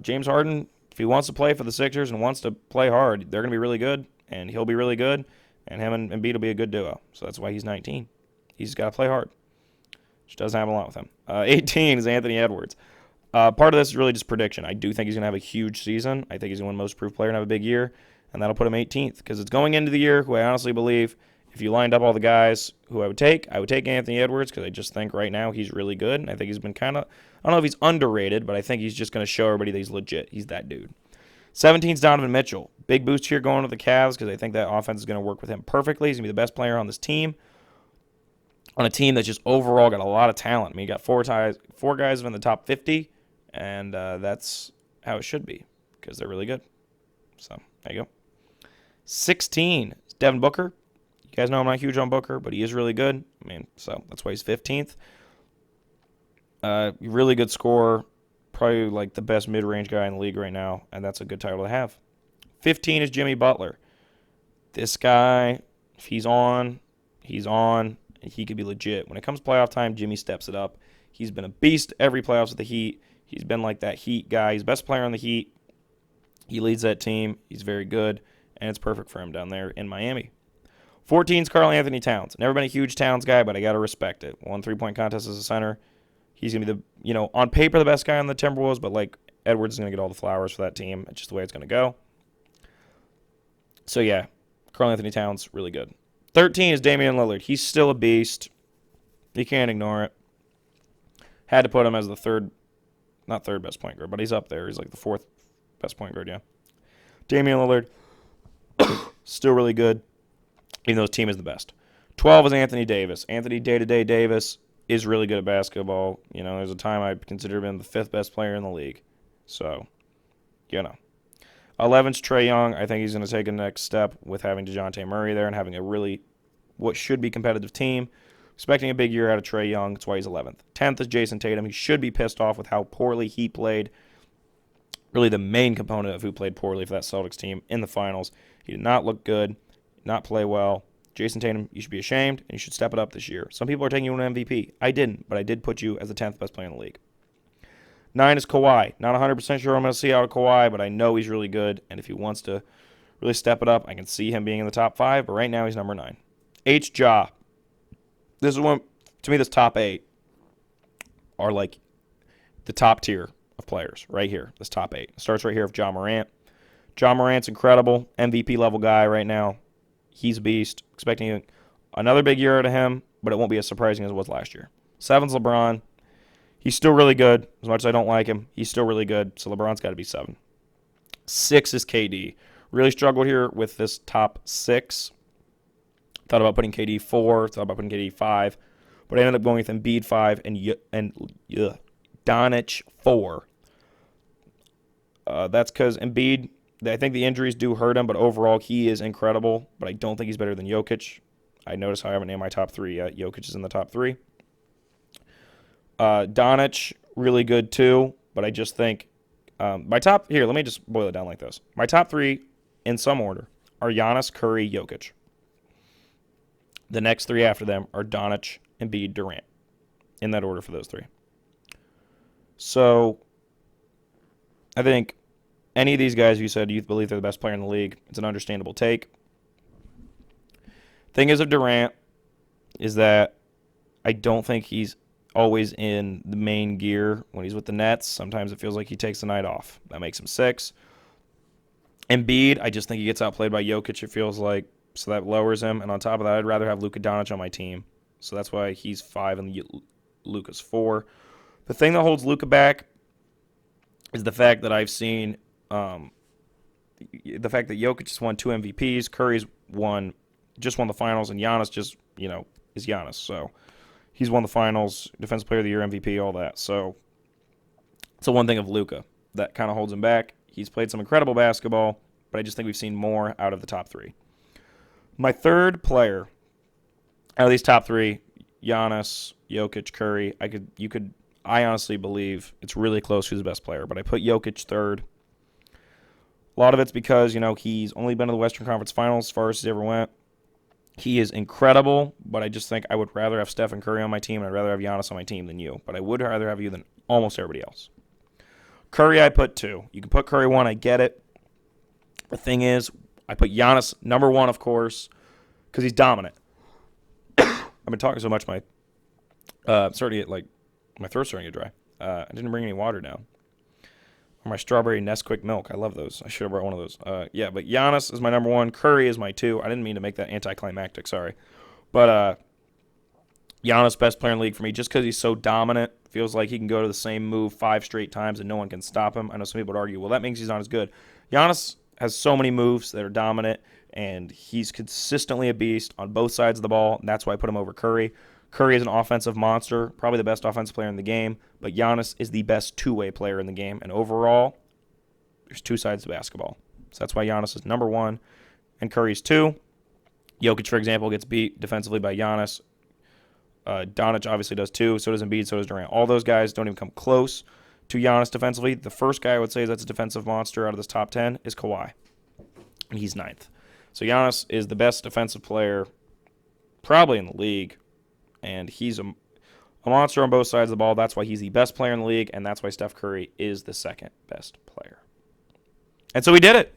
James Harden, if he wants to play for the Sixers and wants to play hard, they're going to be really good, and he'll be really good. And him and Embiid will be a good duo. So that's why he's 19. He's got to play hard, which doesn't happen a lot with him. 18 is Anthony Edwards. Part of this is really just prediction. I do think he's going to have a huge season. I think he's going to win Most Improved Player and have a big year, and that'll put him 18th because it's going into the year who I honestly believe if you lined up all the guys who I would take Anthony Edwards because I just think right now he's really good. And I think he's been I don't know if he's underrated, but I think he's just going to show everybody that he's legit. He's that dude. 17 is Donovan Mitchell. Big boost here going to the Cavs because I think that offense is going to work with him perfectly. He's going to be the best player on this team. On a team that's just overall got a lot of talent. You got four guys in the top 50, and that's how it should be because they're really good. So, there you go. 16 is Devin Booker. You guys know I'm not huge on Booker, but he is really good. So that's why he's 15th. Really good scorer. Probably like the best mid-range guy in the league right now, and that's a good title to have. 15 is Jimmy Butler. This guy, if he's on, and he could be legit. When it comes to playoff time, Jimmy steps it up. He's been a beast every playoffs with the Heat. He's been like that Heat guy. He's the best player on the Heat. He leads that team. He's very good, and it's perfect for him down there in Miami. 14 is Karl Anthony Towns. Never been a huge Towns guy, but I got to respect it. Won 3-point contest as a center. He's going to be on paper the best guy on the Timberwolves, but like Edwards is going to get all the flowers for that team. It's just the way it's going to go. So yeah, Karl Anthony Towns, really good. 13 is Damian Lillard. He's still a beast. You can't ignore it. Had to put him as the not third best point guard, but he's up there. He's like the fourth best point guard, yeah. Damian Lillard, still really good, even though his team is the best. 12 is Anthony Davis. Anthony Day-to-Day Davis is really good at basketball. There's a time I considered him the fifth best player in the league. So, 11's Trae Young. I think he's going to take a next step with having DeJounte Murray there and having a really what should be competitive team. Expecting a big year out of Trae Young. That's why he's 11th. 10th is Jason Tatum. He should be pissed off with how poorly he played. Really the main component of who played poorly for that Celtics team in the finals. He did not look good, not play well. Jason Tatum, you should be ashamed, and you should step it up this year. Some people are taking you an MVP. I didn't, but I did put you as the 10th best player in the league. 9 is Kawhi. Not 100% sure I'm going to see out of Kawhi, but I know he's really good. And if he wants to really step it up, I can see him being in the top 5. But right now, he's number 9. Ja. This is one, to me, this top 8 are like the top tier of players right here. This top 8. It starts right here with Ja Morant. Ja Morant's incredible. MVP level guy right now. He's a beast. Expecting another big year out of him, but it won't be as surprising as it was last year. 7's LeBron. He's still really good. As much as I don't like him, he's still really good. So LeBron's got to be 7. 6 is KD. Really struggled here with this top 6. Thought about putting KD 4. Thought about putting KD 5. But I ended up going with Embiid 5 and Doncic 4. That's because Embiid, I think the injuries do hurt him, but overall he is incredible. But I don't think he's better than Jokic. I noticed how I haven't named my top 3 yet. Jokic is in the top 3. Doncic, really good too, but I just think my top, here, let me just boil it down like this. My top 3, in some order, are Giannis, Curry, Jokic. The next 3 after them are Doncic, Embiid, Durant, in that order for those 3. So I think any of these guys you said you believe they're the best player in the league, it's an understandable take. Thing is of Durant is that I don't think he's always in the main gear when he's with the Nets. Sometimes it feels like he takes the night off. That makes him 6. Embiid, I just think he gets outplayed by Jokic, it feels like, so that lowers him. And on top of that, I'd rather have Luka Doncic on my team. So that's why he's 5 and Luka's 4. The thing that holds Luka back is the fact that I've seen the fact that Jokic just won 2 MVPs, Curry's just won the finals, and Giannis just, is Giannis. So he's won the finals, Defensive Player of the Year, MVP, all that. So it's the one thing of Luka that kind of holds him back. He's played some incredible basketball, but I just think we've seen more out of the top 3. My third player out of these top 3, Giannis, Jokic, Curry, I honestly believe it's really close who's the best player, but I put Jokic third. A lot of it's because, he's only been to the Western Conference Finals as far as he ever went. He is incredible, but I just think I would rather have Stephen Curry on my team, and I'd rather have Giannis on my team than you. But I would rather have you than almost everybody else. Curry, I put 2. You can put Curry 1, I get it. The thing is, I put Giannis number 1, of course, because he's dominant. I've been talking so much, my throat's starting to get dry. I didn't bring any water down. Or my strawberry Nesquik milk. I love those. I should have brought one of those. But Giannis is my number 1. Curry is my 2. I didn't mean to make that anticlimactic, sorry. But Giannis, best player in the league for me, just because he's so dominant. Feels like he can go to the same move 5 straight times and no one can stop him. I know some people would argue, well, that means he's not as good. Giannis has so many moves that are dominant, and he's consistently a beast on both sides of the ball, and that's why I put him over Curry. Curry is an offensive monster, probably the best offensive player in the game, but Giannis is the best two-way player in the game. And overall, there's 2 sides to basketball. So that's why Giannis is number 1 and Curry's 2. Jokic, for example, gets beat defensively by Giannis. Doncic obviously does too. So does Embiid, so does Durant. All those guys don't even come close to Giannis defensively. The first guy I would say that's a defensive monster out of this top 10 is Kawhi, and he's 9th. So Giannis is the best defensive player probably in the league. And he's a monster on both sides of the ball. That's why he's the best player in the league, and that's why Steph Curry is the second best player. And so we did it.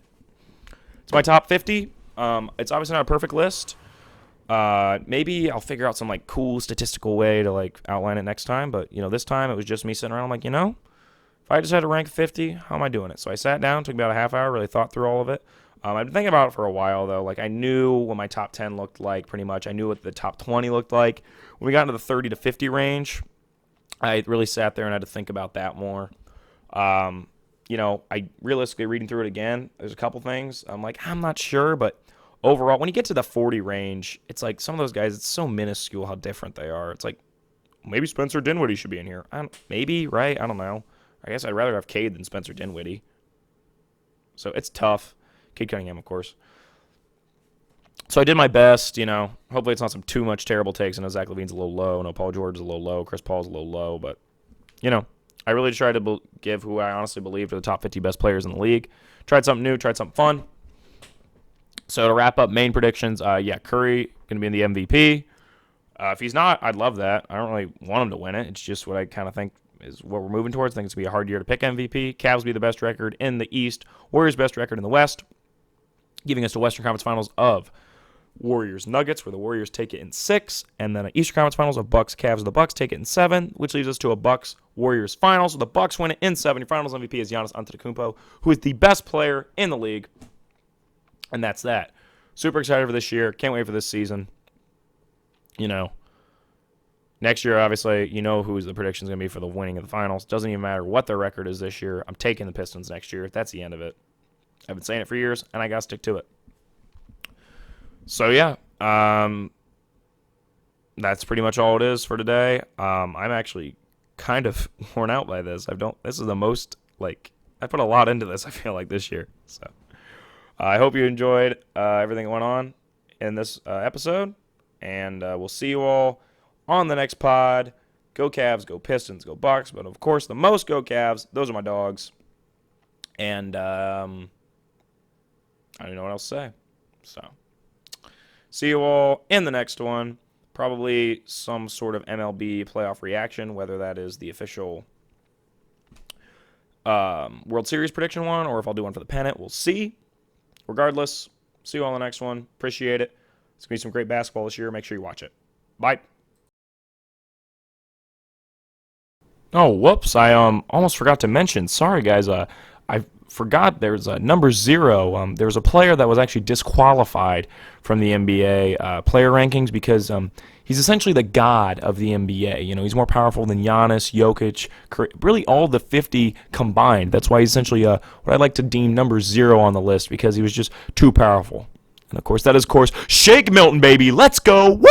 It's my top 50. It's obviously not a perfect list. Maybe I'll figure out some cool statistical way to outline it next time. But this time it was just me sitting around. I'm if I just had to rank 50, how am I doing it? So I sat down, took about a half hour, really thought through all of it. I've been thinking about it for a while, though. I knew what my top 10 looked like, pretty much. I knew what the top 20 looked like. When we got into the 30 to 50 range, I really sat there and had to think about that more. I realistically, reading through it again, there's a couple things. I'm not sure, but overall, when you get to the 40 range, it's some of those guys, it's so minuscule how different they are. It's maybe Spencer Dinwiddie should be in here. Maybe, right? I don't know. I guess I'd rather have Cade than Spencer Dinwiddie. So it's tough. Cade Cunningham, of course. So I did my best, Hopefully it's not some too much terrible takes. I know Zach LaVine's a little low. I know Paul George is a little low. Chris Paul's a little low. But, I really tried to give who I honestly believe are the top 50 best players in the league. Tried something new. Tried something fun. So to wrap up, main predictions, Curry going to be in the MVP. If he's not, I'd love that. I don't really want him to win it. It's just what I kind of think is what we're moving towards. I think it's going to be a hard year to pick MVP. Cavs will be the best record in the East. Warriors best record in the West, giving us the Western Conference Finals of Warriors-Nuggets, where the Warriors take it in 6, and then an Eastern Conference Finals of Bucks-Cavs, where the Bucks take it in 7, which leads us to a Bucks-Warriors Finals, where the Bucks win it in 7. Your Finals MVP is Giannis Antetokounmpo, who is the best player in the league, and that's that. Super excited for this year. Can't wait for this season. Next year, obviously, who the prediction's going to be for the winning of the Finals. Doesn't even matter what their record is this year. I'm taking the Pistons next year. That's the end of it. I've been saying it for years, and I got to stick to it. So, yeah, that's pretty much all it is for today. I'm actually kind of worn out by this. This is the most, I put a lot into this, I feel like, this year. So, I hope you enjoyed everything that went on in this episode, and we'll see you all on the next pod. Go Cavs, go Pistons, go Bucks, but, of course, the most go Cavs. Those are my dogs. And I don't know what else to say. So, see you all in the next one. Probably some sort of MLB playoff reaction, whether that is the official World Series prediction one or if I'll do one for the pennant. We'll see. Regardless, see you all in the next one. Appreciate it. It's going to be some great basketball this year. Make sure you watch it. Bye. Oh, whoops. I almost forgot to mention. Sorry, guys. I forgot there's number 0. There was a player that was actually disqualified from the NBA player rankings because he's essentially the god of the NBA. He's more powerful than Giannis, Jokic, really all the 50 combined. That's why he's essentially what I like to deem number 0 on the list because he was just too powerful. And, of course, that is, Shake Milton, baby. Let's go. Woo!